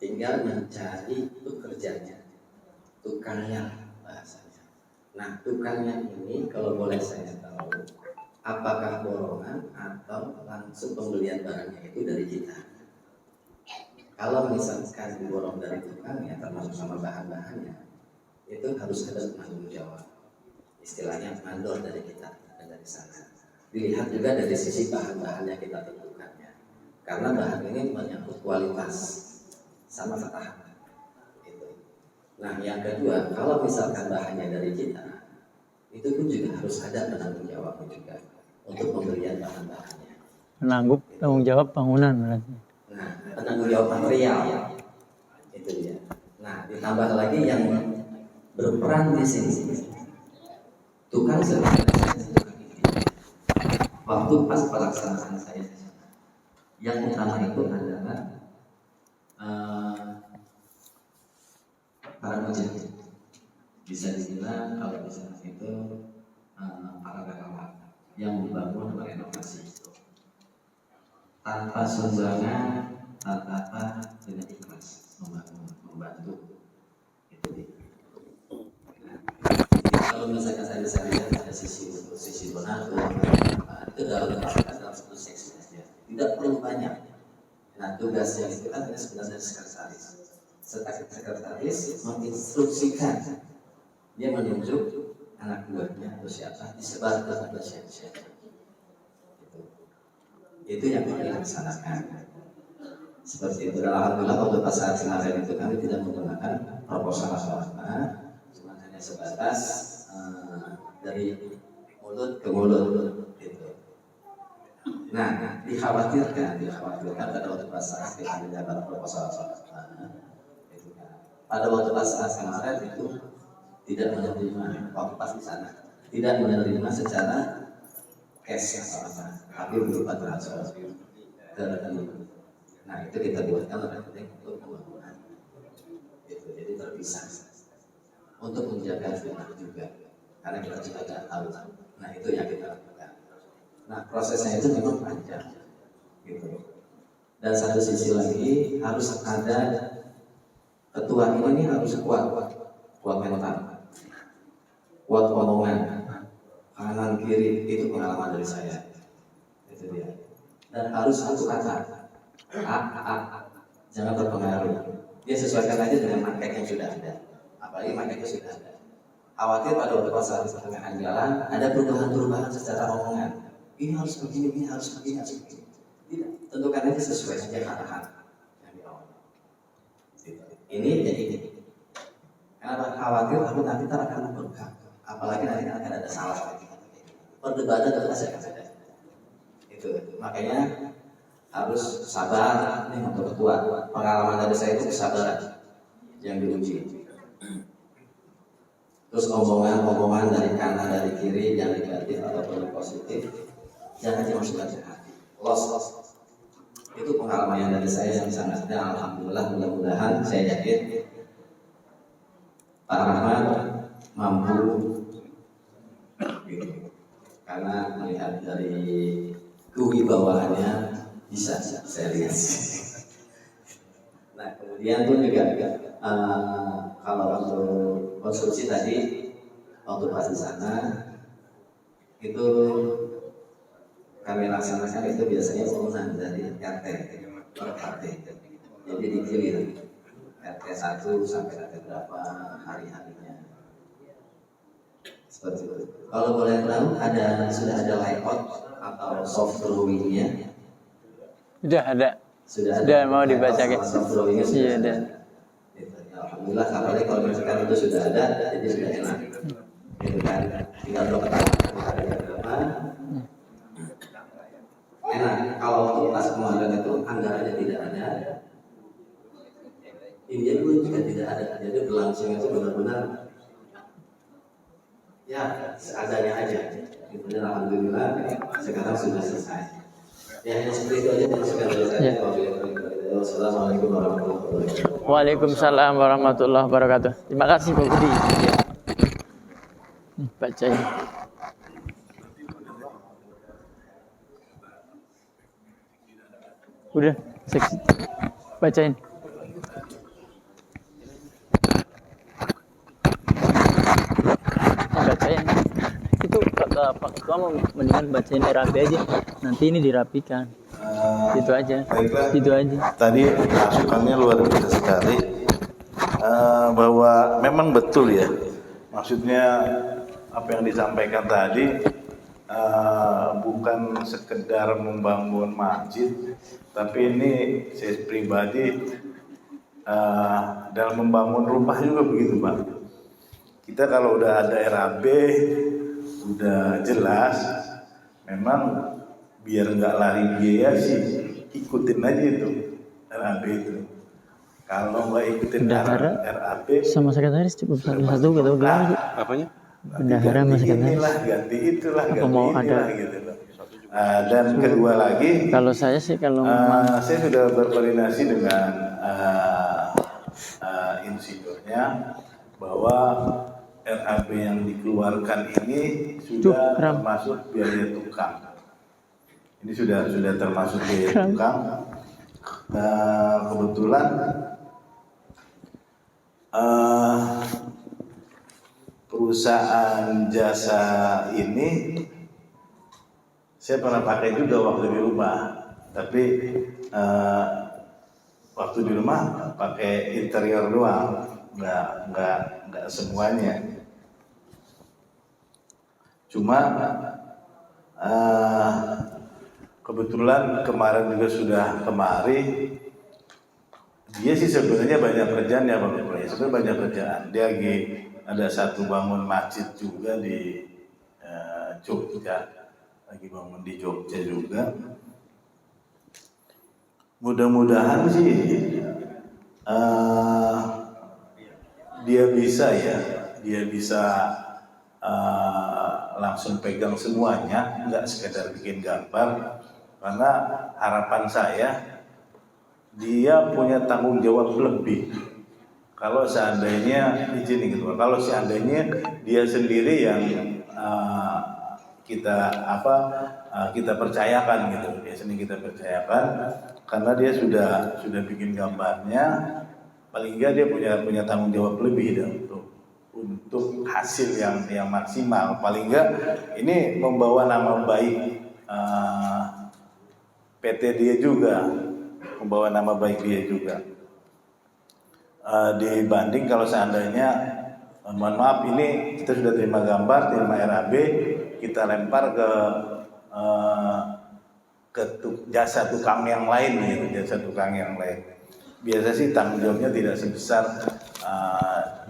tinggal mencari pekerjanya, tukangnya bahasanya. Nah, tukangnya ini kalau boleh saya tahu, apakah borongan atau langsung pembelian barangnya itu dari kita? Kalau misalkan diborong dari tukang ya termasuk sama bahan-bahannya, itu harus ada tanggung jawab. Istilahnya mandor dari kita dan dari sana. Dilihat juga dari sisi bahan-bahannya kita tentukannya. Karena bahan ini menyangkut kualitas sama ketahanan. Itu. Nah, yang kedua, kalau misalkan bahannya dari kita, itu pun juga harus ada penanggung jawabnya juga untuk pembelian bahan-bahannya. Menanggup tanggung jawab bangunan berarti. Nah, penanggung jawab material itu dia. Nah, ditambah lagi yang berperan di sini tukang sebenarnya waktu pas pelaksanaan saya yang utama itu adalah para mujahid. Bisa dibilang kalau di sana itu para relawan yang membangun renovasi itu tanpa sumbangan, tanpa dengan ikhlas membantu itu dia. Nah, kalau misalkan saya bisa lihat ada sisi donatur itu dalam satu seksi saja, tidak perlu banyak. Nah, tugasnya itu kan sebenarnya sekretaris. Sekretaris menginstruksikan, dia menunjuk anak buahnya atau siapa disebar kepada siapa. Itu yang kami laksanakan. Seperti itu. Alhamdulillah untuk pas saat kemarin itu kami tidak menggunakan proposal atau apa, cuma hanya sebatas dari mulut ke mulut gitu. Nah, dikhawatirkan pada waktu pas saat kita mendapat proposal atau apa, gitu kan. Pada waktu pas saat kemarin itu tidak menerima waktu pas di sana, tidak menerima secara cash atau apa, tapi berupa transfer ke rekening. Nah, itu kita buatkan rekening untuk pembangunan. Itu gitu. Jadi terpisah untuk menjaga jarak juga, karena kita juga tidak tahu. Nah itu yang kita lakukan. Nah prosesnya itu memang panjang, gitu. Dan satu sisi lagi harus ada ketua ini harus kuat mental, kuat omongan, kanan kiri itu pengalaman dari saya, itu dia. Dan harus satu kata, jangan terpengaruh. Dia sesuaikan aja dengan market yang sudah ada, apalagi marketnya sudah ada. Khawatir pada waktu pertengahan jalan ada perubahan secara omongan. Ini harus begini, ini harus begini, harus begini. Tidak, tentukan aja sesuai saja kata-kata yang di awal. Ini jadi ini. Karena khawatir aku nanti akan berkah, apalagi nanti akan ada salah lagi. Perdebatan terus ada. Itu makanya harus sabar nih untuk ketua. Pengalaman dari saya itu kesabaran yang diuji. Terus omongan dari kanan dari kiri yang negatif ataupun positif jangan dimasukkan ke hati. Los. Itu pengalaman yang dari saya yang sangat alhamdulillah, mudah-mudahan saya yakin Pak Rahmat mampu gitu. Karena melihat dari kewibawaannya bisa saya lihat. Nah kemudian pun juga kalau untuk konstruksi tadi waktu pas di sana itu kami laksanakan itu biasanya urunan dari RT per RT. Jadi digilir RT 1 sampai RT berapa hari-harinya. Seperti itu. Kalau boleh tahu sudah ada layout atau soft drawing-nya? Sudah ada. Sudah mau dibacakan. Soft drawing-nya sudah iya, ada. Alhamdulillah, apalagi kalau misalkan itu sudah ada, jadi sudah enak. Itu kan tinggal dokter berapa. Enak. Kalau untuk pas kemarin itu anggarannya tidak ada, India pun juga tidak ada. Jadi berlangsung itu benar-benar ya seadanya aja. Dan alhamdulillah sekarang sudah selesai. Ya hanya seperti itu aja yang sudah selesai. Wassalamualaikum warahmatullahi wabarakatuh. Waalaikumsalam warahmatullahi wabarakatuh. Terima kasih Pak Budi. Bacain. Udah, seksi. Bacain. Bacain. Itu kata Pak Ketua mendingan bacain RAB aja. Nanti ini dirapikan. Itu aja. Baiklah. Itu aja. Tadi masukannya luar biasa sekali, bahwa memang betul ya, maksudnya apa yang disampaikan tadi bukan sekedar membangun masjid, tapi ini saya pribadi dalam membangun rumah juga begitu Pak. Kita kalau udah ada RAB udah jelas, memang biar nggak lari biaya sih ikutin aja itu RAB itu. Kalau nggak ikutin RAB sama sekretaris cukup satu gitu gimana sih? Apanya? Bendahara sama sekretaris. Ganti itulah, ganti mau inilah ada gitu loh. Dan kedua lagi, kalau saya sih kalau saya sudah berkoordinasi dengan insinyurnya bahwa RAB yang dikeluarkan ini sudah termasuk biaya tukang. Ini sudah termasuk biaya tukang. Kebetulan perusahaan jasa ini saya pernah pakai juga waktu di rumah, tapi waktu di rumah pakai interior doang, nggak semuanya. Cuma kebetulan kemarin juga sudah kemari. Dia sih sebenarnya banyak kerjaan ya Bang Ibrahim. Sebenarnya banyak kerjaan. Dia lagi ada satu bangun masjid juga di Jogja. Lagi bangun di Jogja juga. Mudah-mudahan sih dia bisa langsung pegang semuanya, nggak sekedar bikin gambar. Karena harapan saya dia punya tanggung jawab lebih kalau seandainya izin nih gitu, kalau seandainya dia sendiri yang kita percayakan gitu, dia sendiri kita percayakan karena dia sudah bikin gambarnya, paling enggak dia punya tanggung jawab lebih dong untuk hasil yang maksimal. Paling enggak ini membawa nama baik PT dia juga, membawa nama baik dia juga. Dibanding kalau seandainya mohon maaf ini kita sudah terima gambar, terima RAB, kita lempar ke jasa tukang yang lain gitu, jasa tukang yang lain. Biasa sih tanggung jawabnya tidak sebesar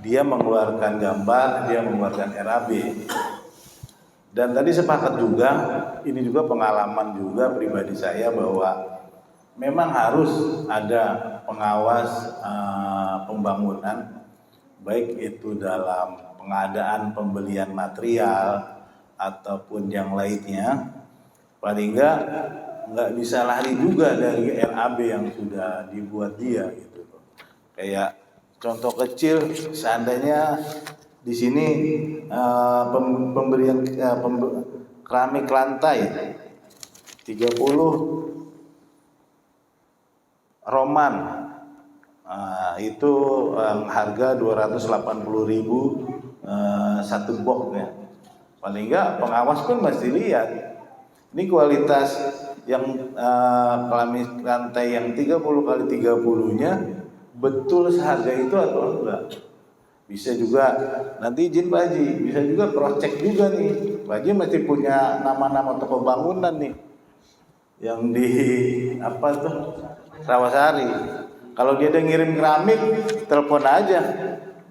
dia mengeluarkan gambar, dia mengeluarkan RAB. Dan tadi sepakat juga, ini juga pengalaman juga pribadi saya bahwa memang harus ada pengawas pembangunan, baik itu dalam pengadaan pembelian material ataupun yang lainnya. Paling nggak bisa lari juga dari RAB yang sudah dibuat dia gitu. Kayak contoh kecil, seandainya di sini pemberian keramik lantai 30 Roman, itu harga 280.000 satu box ya. Paling enggak pengawas pun mesti lihat ini kualitas yang keramik lantai yang 30 kali 30-nya betul seharga itu atau enggak. Bisa juga nanti izin Pak Haji, bisa juga cross check juga nih. Pak Haji mesti punya nama-nama toko bangunan nih yang di Rawasari. Kalau dia ada ngirim keramik, telepon aja.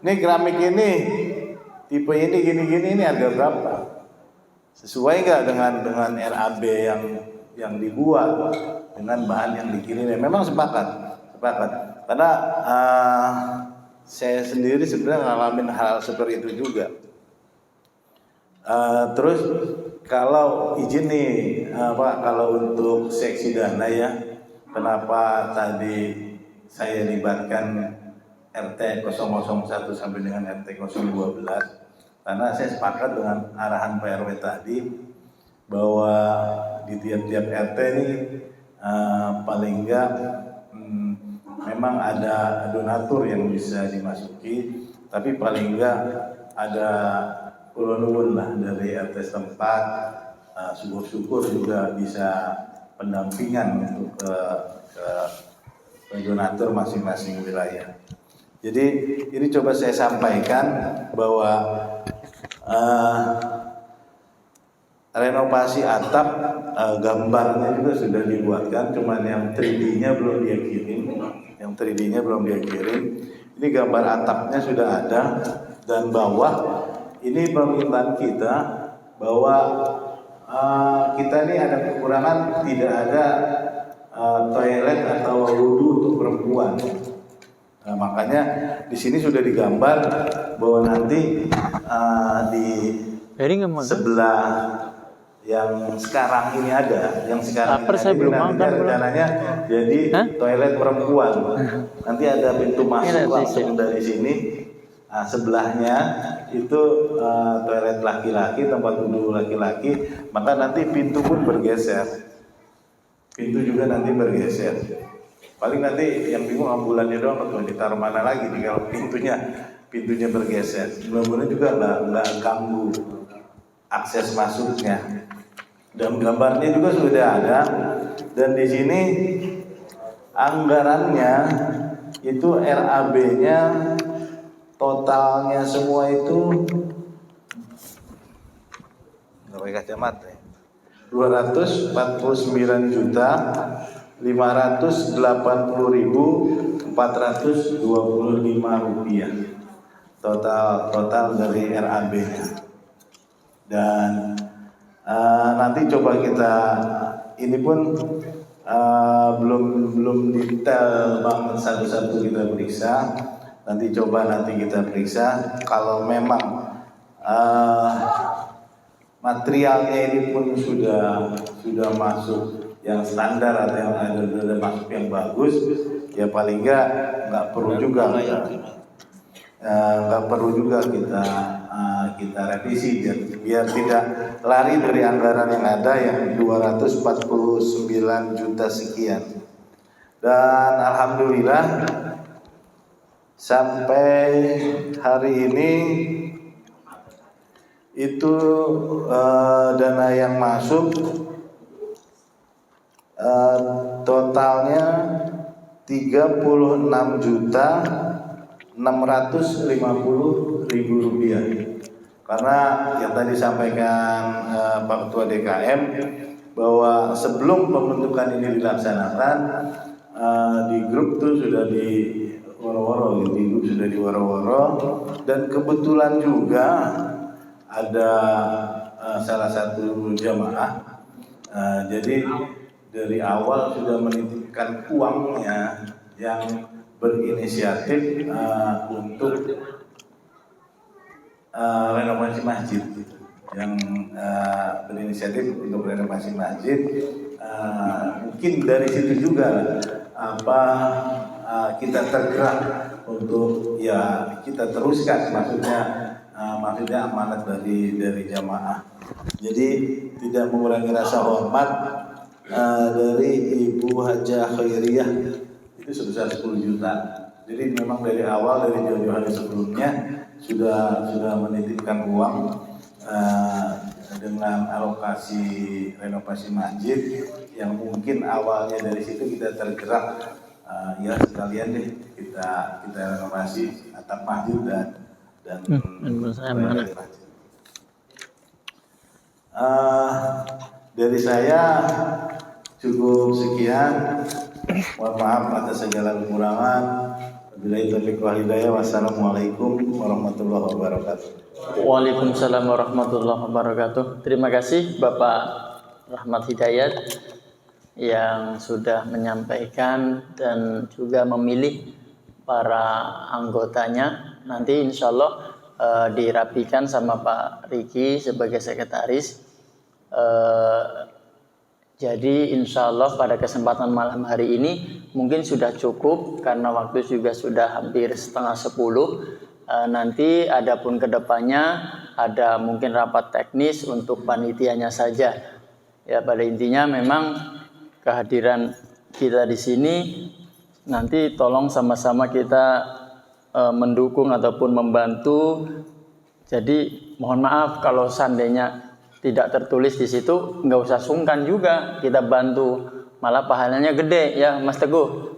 Nih keramik ini tipe ini gini ini harga berapa? Sesuai nggak dengan RAB yang dibuat dengan bahan yang dikirim? Memang sepakat. Karena saya sendiri sebenarnya ngalamin hal seperti itu juga. Terus kalau izin nih Pak, kalau untuk seksi dana ya, kenapa tadi saya libatkan RT 001 sampai dengan RT 012? Karena saya sepakat dengan arahan Pak RW tadi bahwa di tiap-tiap RT ini paling enggak memang ada donatur yang bisa dimasuki, tapi paling enggak ada ulun-ulun lah dari RT setempat, syukur-syukur juga bisa pendampingan untuk ke donatur masing-masing wilayah. Jadi ini coba saya sampaikan bahwa renovasi atap gambarnya juga sudah dibuatkan, cuman yang 3D-nya belum dia kirim. Ini gambar atapnya sudah ada, dan bawah ini permintaan kita bahwa kita ini ada kekurangan, tidak ada toilet atau wudu untuk perempuan. Nah, makanya di sini sudah digambar bahwa nanti di sebelah yang sekarang ini ada, yang sekarang ini nanti rencananya jadi toilet perempuan. Nanti ada pintu masuk langsung dari sini. Nah, sebelahnya itu toilet laki-laki, tempat duduk laki-laki. Maka nanti pintu pun bergeser. Pintu juga nanti bergeser. Paling nanti yang bingung ambulannya doang atau ditaruh mana lagi nih kalau pintunya bergeser. Mudah-mudahan juga nggak ganggu akses masuknya. Dan gambarnya juga sudah ada, dan di sini anggarannya itu RAB-nya totalnya semua itu nggak pakai kacamata ya, 280.425 rupiah total dari RAB-nya. Dan nanti coba kita, ini pun belum detail banget satu-satu kita periksa. Nanti kita periksa kalau memang materialnya ini pun sudah masuk yang standar atau yang ada masuk yang bagus, ya paling nggak perlu juga nggak perlu juga kita revisi biar tidak lari dari anggaran yang ada yang 249 juta sekian. Dan alhamdulillah sampai hari ini itu dana yang masuk totalnya 36.650.000 rupiah. Karena yang tadi disampaikan Pak Ketua DKM bahwa sebelum pembentukan ini dilaksanakan di grup tuh sudah woro-woro, dan kebetulan juga ada salah satu jamaah jadi dari awal sudah menitipkan uangnya yang berinisiatif untuk renovasi masjid, yang berinisiatif untuk renovasi masjid. Mungkin dari situ juga kita tergerak untuk ya kita teruskan, maksudnya amanat dari jamaah. Jadi tidak mengurangi rasa hormat dari Ibu Hajah Khairiyah itu sebesar 10 juta. Jadi memang dari awal, dari jauh-jauh hari sebelumnya sudah menitipkan uang dengan alokasi renovasi masjid yang mungkin awalnya dari situ kita tergerak ya sekalian deh kita renovasi atap masjid dan dari saya cukup sekian. Mohon maaf atas segala kekurangan. Wabillahi taufiq wal hidayah. Wassalamualaikum warahmatullahi wabarakatuh. Waalaikumsalam warahmatullahi wabarakatuh. Terima kasih Bapak Rahmat Hidayat yang sudah menyampaikan dan juga memilih para anggotanya. Nanti insya Allah dirapikan sama Pak Riki sebagai sekretaris. Jadi insya Allah pada kesempatan malam hari ini mungkin sudah cukup karena waktu juga sudah hampir 9:30. Nanti adapun kedepannya ada mungkin rapat teknis untuk panitianya saja. Ya pada intinya memang kehadiran kita di sini nanti tolong sama-sama kita mendukung ataupun membantu. Jadi mohon maaf kalau seandainya tidak tertulis di situ, nggak usah sungkan juga kita bantu, malah pahalanya gede ya Mas Teguh.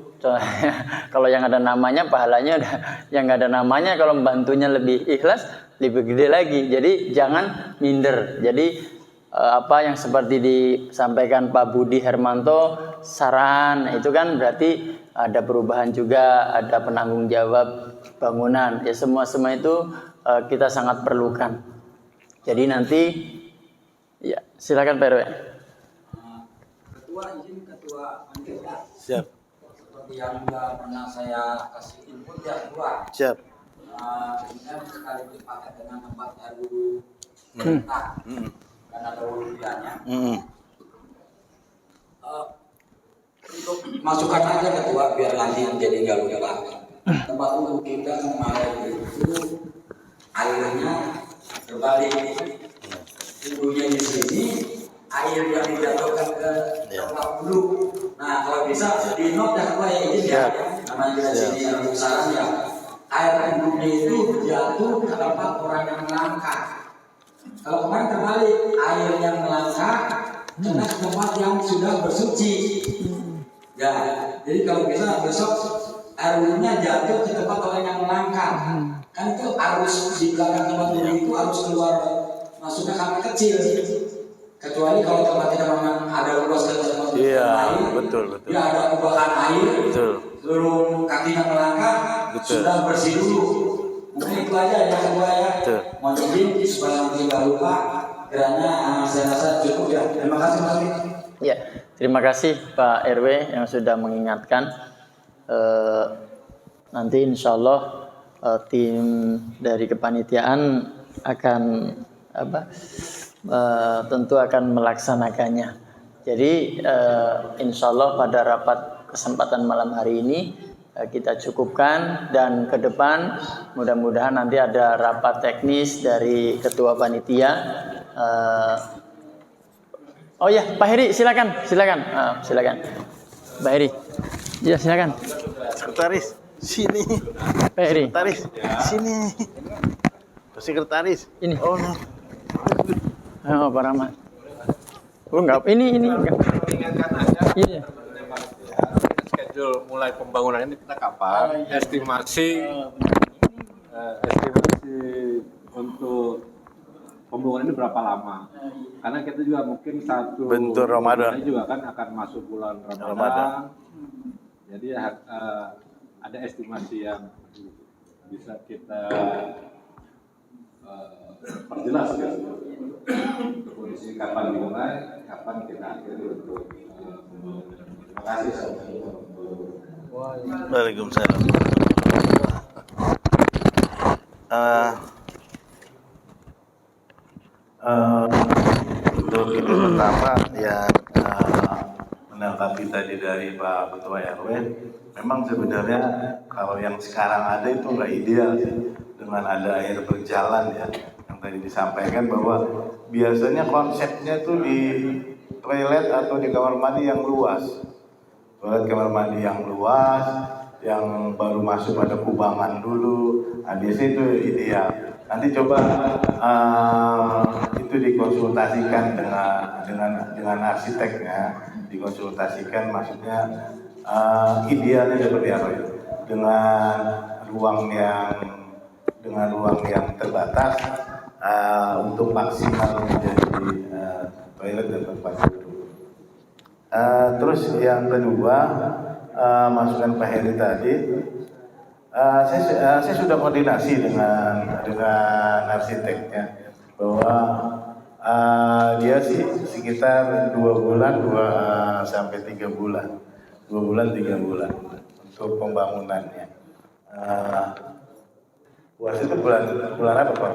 Kalau yang ada namanya pahalanya udah, yang nggak ada namanya kalau membantunya lebih ikhlas lebih gede lagi. Jadi jangan minder. Jadi apa yang seperti disampaikan Pak Budi Hermanto saran itu kan berarti ada perubahan juga, ada penanggung jawab bangunan. Ya semua itu kita sangat perlukan. Jadi nanti ya, silakan Pak RW. Ketua izin Ketua Anggota. Siap. Seperti yang sudah pernah saya kasih input ya Ketua. Siap. Ini sekali dipakai dengan tempat baru letak karena ada urutannya. Untuk masukan aja Ketua biar nanti menjadi nggak lupa. Tempat untuk kita kemarin itu airnya terbalik. Ibunya di sini, air yang dijatuhkan ke tempat dulu. Nah, kalau bisa di note ya, Pak ya izin ya. Namanya di sini yang saran ya. Air ibunya itu jatuh ke tempat orang yang melangkah. Kalau kemarin terbalik, air yang melangkah kena ke tempat yang sudah bersuci. Ya, jadi kalau bisa besok air ibunya jatuh ke tempat orang yang melangkah. Kan itu arus di belakang tempat dulu itu harus keluar. Masuknya sampai kecil, kecuali kalau tempatnya memang ada luas ke tempat air, betul. Ya ada kubahan air, seluruh kakinya melangkah, sudah bersih dulu. Mungkin itu aja yang kedua ya. Mohon izin supaya nanti nggak lupa. Kiranya saya rasa cukup ya. Terima kasih Mas. Ya, terima kasih Pak RW yang sudah mengingatkan. Nanti insya Allah tim dari kepanitiaan akan tentu akan melaksanakannya. Jadi insya Allah pada rapat kesempatan malam hari ini kita cukupkan, dan ke depan mudah-mudahan nanti ada rapat teknis dari ketua panitia. Oh ya, Pak Heri silakan. Pak Heri. Ya, silakan. Sekretaris, sini. Pak Heri. Sekretaris, sini. Sekretaris. Ini. Oh, no. Oh, Pak Rahmat. Oh, enggak. Ini enggak. Iya. Schedule mulai pembangunan ini kita kapan? Estimasi untuk pembangunan ini berapa lama? Karena kita juga mungkin satu Bentuk Ramadan. ini juga kan akan masuk bulan Ramadan. Jadi ada estimasi yang bisa kita perjelas ya. Kondisi kapan dimulai, kapan kita akhiri untuk pembangunan. Terima kasih. Waalaikumsalam. Untuk itu pertama yang menanggapi tadi dari Pak Ketua RW, memang sebenarnya kalau yang sekarang ada itu nggak ideal ya, dengan ada air berjalan ya, yang tadi disampaikan bahwa biasanya konsepnya tuh di toilet atau di kamar mandi yang luas. Toilet kamar mandi yang luas, yang baru masuk pada kubangan dulu, biasanya itu ideal. Nanti coba itu dikonsultasikan dengan arsiteknya, dikonsultasikan maksudnya idealnya seperti apa ya? Dengan ruang yang terbatas untuk maksimal menjadi toilet dan tempat duduk. Terus yang kedua, masukan Pak Heri tadi, saya sudah koordinasi dengan arsiteknya bahwa dia sih sekitar 2 bulan sampai 3 bulan, 2 bulan 3 bulan untuk pembangunannya. Puas itu bulan apa Pak?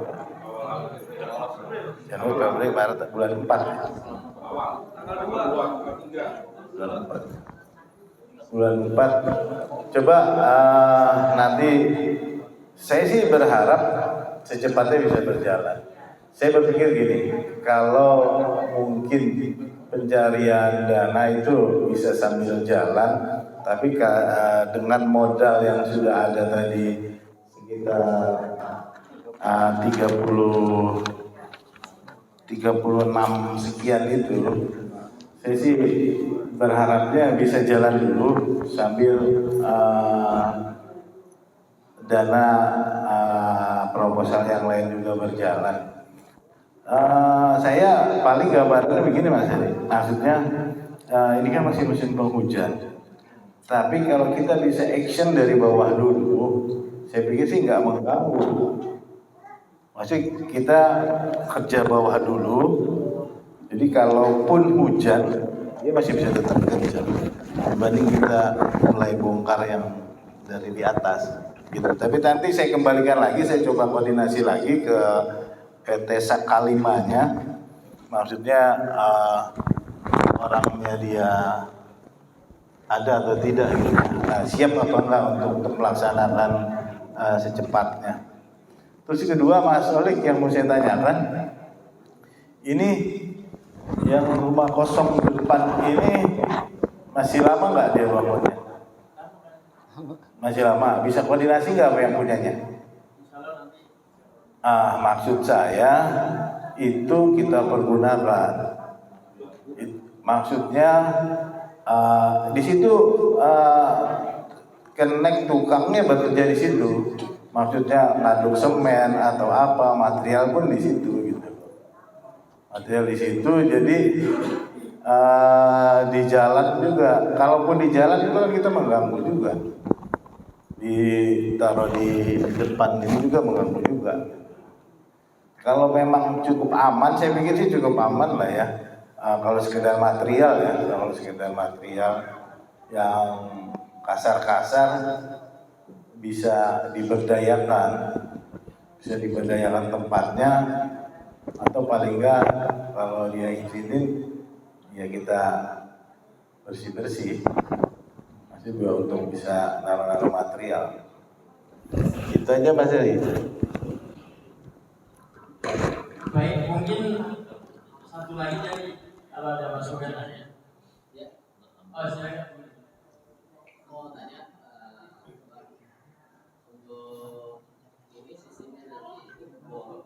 Januari, Februari, Maret, bulan 4 ya? Bulan 4. Coba nanti saya sih berharap secepatnya bisa berjalan. Saya berpikir gini, kalau mungkin pencarian dana itu bisa sambil jalan, tapi dengan modal yang sudah ada tadi sekitar 36 sekian itu, saya sih berharapnya bisa jalan dulu sambil dana proposal yang lain juga berjalan. Saya paling gambarnya begini Mas Heri, maksudnya ini kan masih musim penghujan, tapi kalau kita bisa action dari bawah dulu, saya pikir sih nggak mengganggu. Maksudnya kita kerja bawah dulu, jadi kalaupun hujan, dia masih bisa tetap kerja dibanding kita mulai bongkar yang dari di atas gitu. Tapi nanti saya kembalikan lagi, saya coba koordinasi lagi ke PT Sakalimanya, maksudnya orangnya dia ada atau tidak gitu. Siap apa enggak untuk melaksanakan secepatnya. Terus kedua Mas Olik yang mau saya tanyakan, ini yang rumah kosong di depan ini masih lama nggak dia bangunnya? Masih lama. Bisa koordinasi nggak apa yang punyanya? Maksud saya itu kita pergunakan. Maksudnya di situ connect tukangnya bekerja di situ. Maksudnya ngaduk semen atau apa, material pun di situ gitu. Material di situ, jadi di jalan juga. Kalaupun di jalan itu kan kita mengganggu juga. Ditaruh di depan ini juga mengganggu juga. Kalau memang cukup aman, saya pikir sih cukup aman lah ya. Kalau sekedar material ya, kalau sekedar material yang kasar-kasar bisa diberdayakan tempatnya, atau paling enggak kalau dia izinin ya kita bersih-bersih. juga untuk bisa naruh-naruh material. Itu aja Mas Eli. Baik, mungkin satu lagi jadi kalau ada masukan ya. Oh, silakan. Mau tanya untuk ini sistemnya nanti itu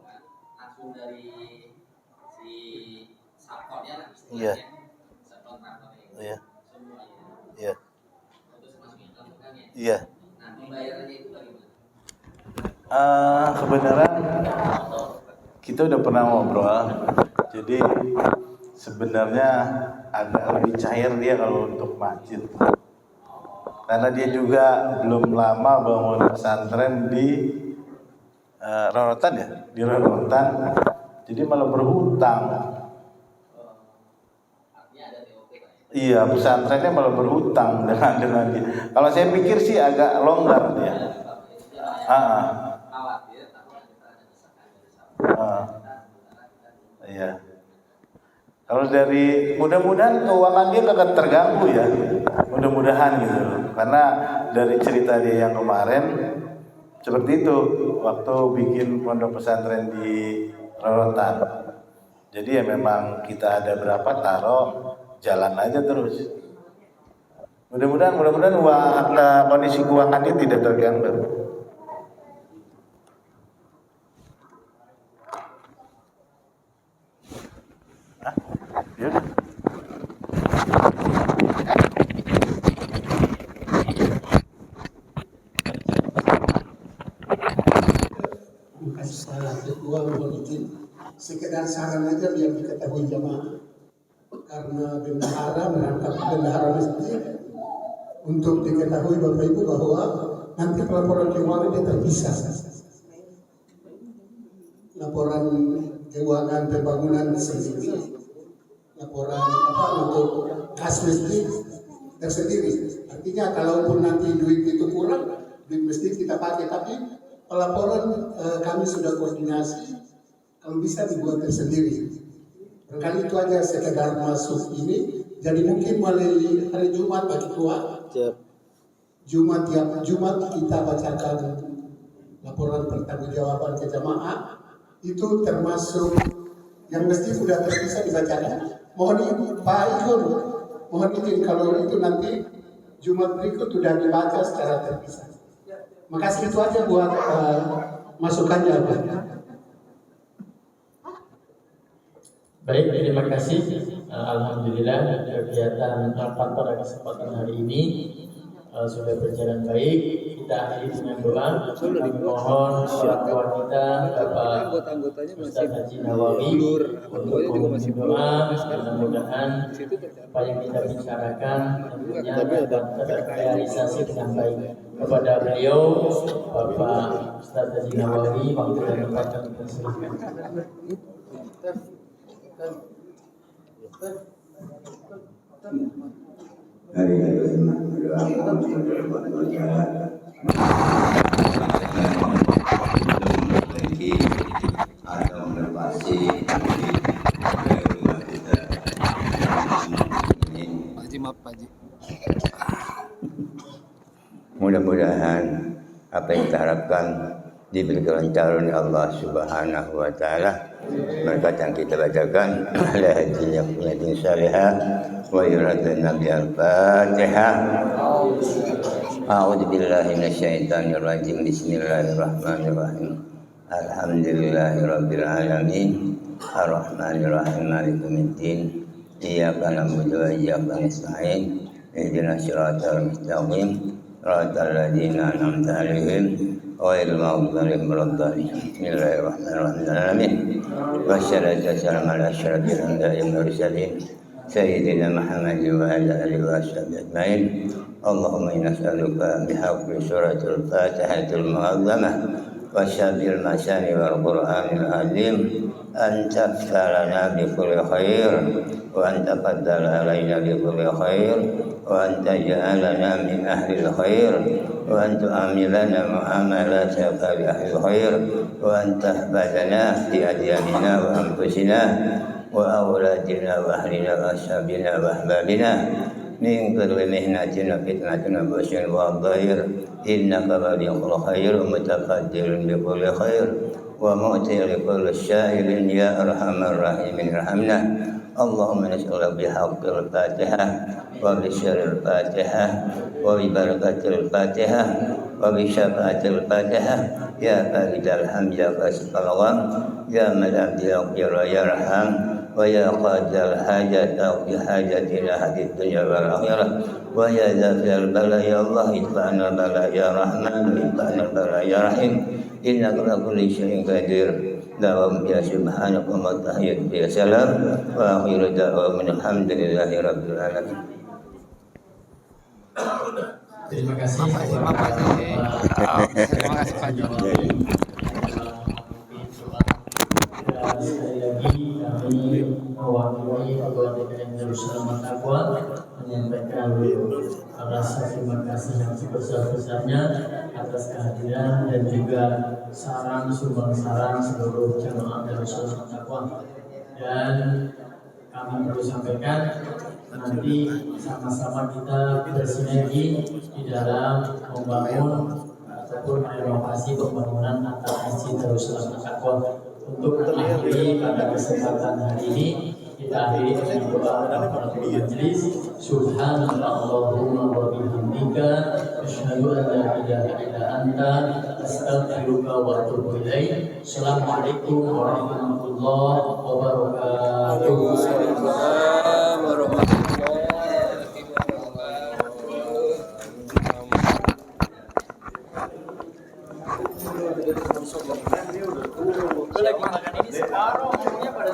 kan langsung dari si sapotnya lah Iya. sapot traktor itu Iya. semuanya Iya. terus masukin tabungan ya. Iya. Nah pembayarannya itu bagaimana? Kebenaran kita udah pernah ngobrol. Jadi sebenarnya agak lebih cair dia kalau untuk masjid. Karena dia juga belum lama bangun pesantren di Rorotan ya, di Rorotan. Jadi malah berhutang. Artinya ada TOP Pak ya? Iya, pesantrennya malah berhutang dengan dia. Kalau saya pikir sih agak longgar dia. Khawatir takut ada desakan dari sapot. Iya. Kalau dari mudah-mudahan keuangan dia kagak terganggu ya. Mudah-mudahan gitu loh. Karena dari cerita dia yang kemarin seperti itu waktu bikin pondok pesantren di Rorotan. Jadi ya memang kita ada berapa taruh jalan aja terus. Mudah-mudahan kondisi keuangannya tidak terganggu. Ya udah. Kasih salah kedua mungkin sekedar saran aja biar diketahui jamaah, karena bendahara merangkap bendahara masjid untuk diketahui Bapak Ibu bahwa nanti pelaporan keuangan dia terpisah. Laporan keuangan pembangunan sendiri, laporan untuk kas masjid tersendiri. Artinya kalaupun nanti duit itu kurang, duit masjid kita pakai, tapi pelaporan kami sudah koordinasi, kalau bisa dibuat tersendiri. Barangkali itu aja sekedar masuk ini. Jadi mungkin mulai hari Jumat bagi tua, Jumat tiap Jumat kita bacakan laporan pertanggungjawaban ke jamaah. Itu termasuk yang mesti sudah terpisah dibacakan. Mohon izin Pak Ikun, mohon izin kalau itu nanti Jumat berikut sudah dibaca secara terpisah. Makasih, itu aja buat masukannya Pak. Baik, terima kasih. Alhamdulillah kegiatan rapat pada kesempatan hari ini sudah berjalan baik. Kita akhiri dengan doa. Kami mohon orang tua kita Bapak Ustaz Haji Nawawi untuk memimpin doa. Mudah-mudahan apa yang kita bicarakan tentunya dapat terrealisasi dengan baik. Kepada beliau Bapak Ustaz Haji Nawawi, waktu dan tempat kami persilahkan. Hari ini berdoa memperbaiki atau melepasi rumah kita. Mudah-mudahan apa yang kita harapkan diberi kelancaran oleh Allah Subhanahu wa taala. Berkat yang kita bacakan ala hadinya punya salihah wa yuradna bi al-Fatihah. A'udzu billahi minasyaitonir rajim. Bismillahirrahmanirrahim. Alhamdulillahirabbil alamin. Arrahmanir rahim. Maliki yaumiddin. Iyyaka na'budu wa iyyaka nasta'in. Ihdinas siratal mustaqim. Siratal ladzina an'amta 'alaihim ghairil maghdubi 'alaihim waladdallin. Bismillahirrahmanirrahim. Wassalatu wassalamu ala asyrafil anbiya'i wal mursalin sayyidina Muhammadin wa ala alihi wa sahbihi ajmain. Allahumma inna nas'aluka bihaqqi suratul Fatihatil mu'azzamah wa syabil masani wal Qur'anil azim an tafsarana bi kulli khair wa an taqaddala alaina bi kulli khair wa an taj'alana min ahli khair wa an tu'amilana mu'amalataka bi ahli khair wa an tahbadana fi adyanina wa anfusina wa awladina wa ahlina wa ashabina wa ahbabina min kulli mihnatin wa fitnatin wa basyin wa dhair innaka waliyul khair mutaqaddirun bi kulli khair wa mu'ti li kulli syairin ya arhamar rahimin rahimna Allahumma nas'aluka bihaqqil Fatihah wa bi syarril Fatihah wa bi barakatil Fatihah wa bi syafaatil Fatihah ya faridal hamza fasqalawam ya madam yaghfir yarham wa ya qadal hajat bi hajatina hadid dunya wal akhirah wa ya dzafir bala ya Allah itfa'na bala ya rahman itfa'na bala ya rahim innaka ala kulli syai'in qadir Dawam ya subhanaka wa tahiyyatu ya salam wa akhiru da'wamin alhamdulillahi rabbil alamin. Terima kasih. Terima kasih Pak Joko. Sekali lagi kami mewakili Pegawai DPR Darussalam Taqwa menyampaikan rasa terima kasih yang sebesar-besarnya atas kehadiran dan juga saran sumbang seluruh jamaah Darussalam Taqwa. Dan kami perlu sampaikan nanti sama-sama kita bersinergi di dalam membangun ataupun renovasi pembangunan atap Masjid Darussalam Taqwa. Untuk mengakhiri pada kesempatan hari ini kita akhiri dengan doa kafaratul majlis. Subhanallahumma wa bihamdika asyhadu an la ilaha illa anta astaghfiruka wa atubu ilaik. Assalamualaikum warahmatullahi wabarakatuh. Lagi makan ini sekarang, pada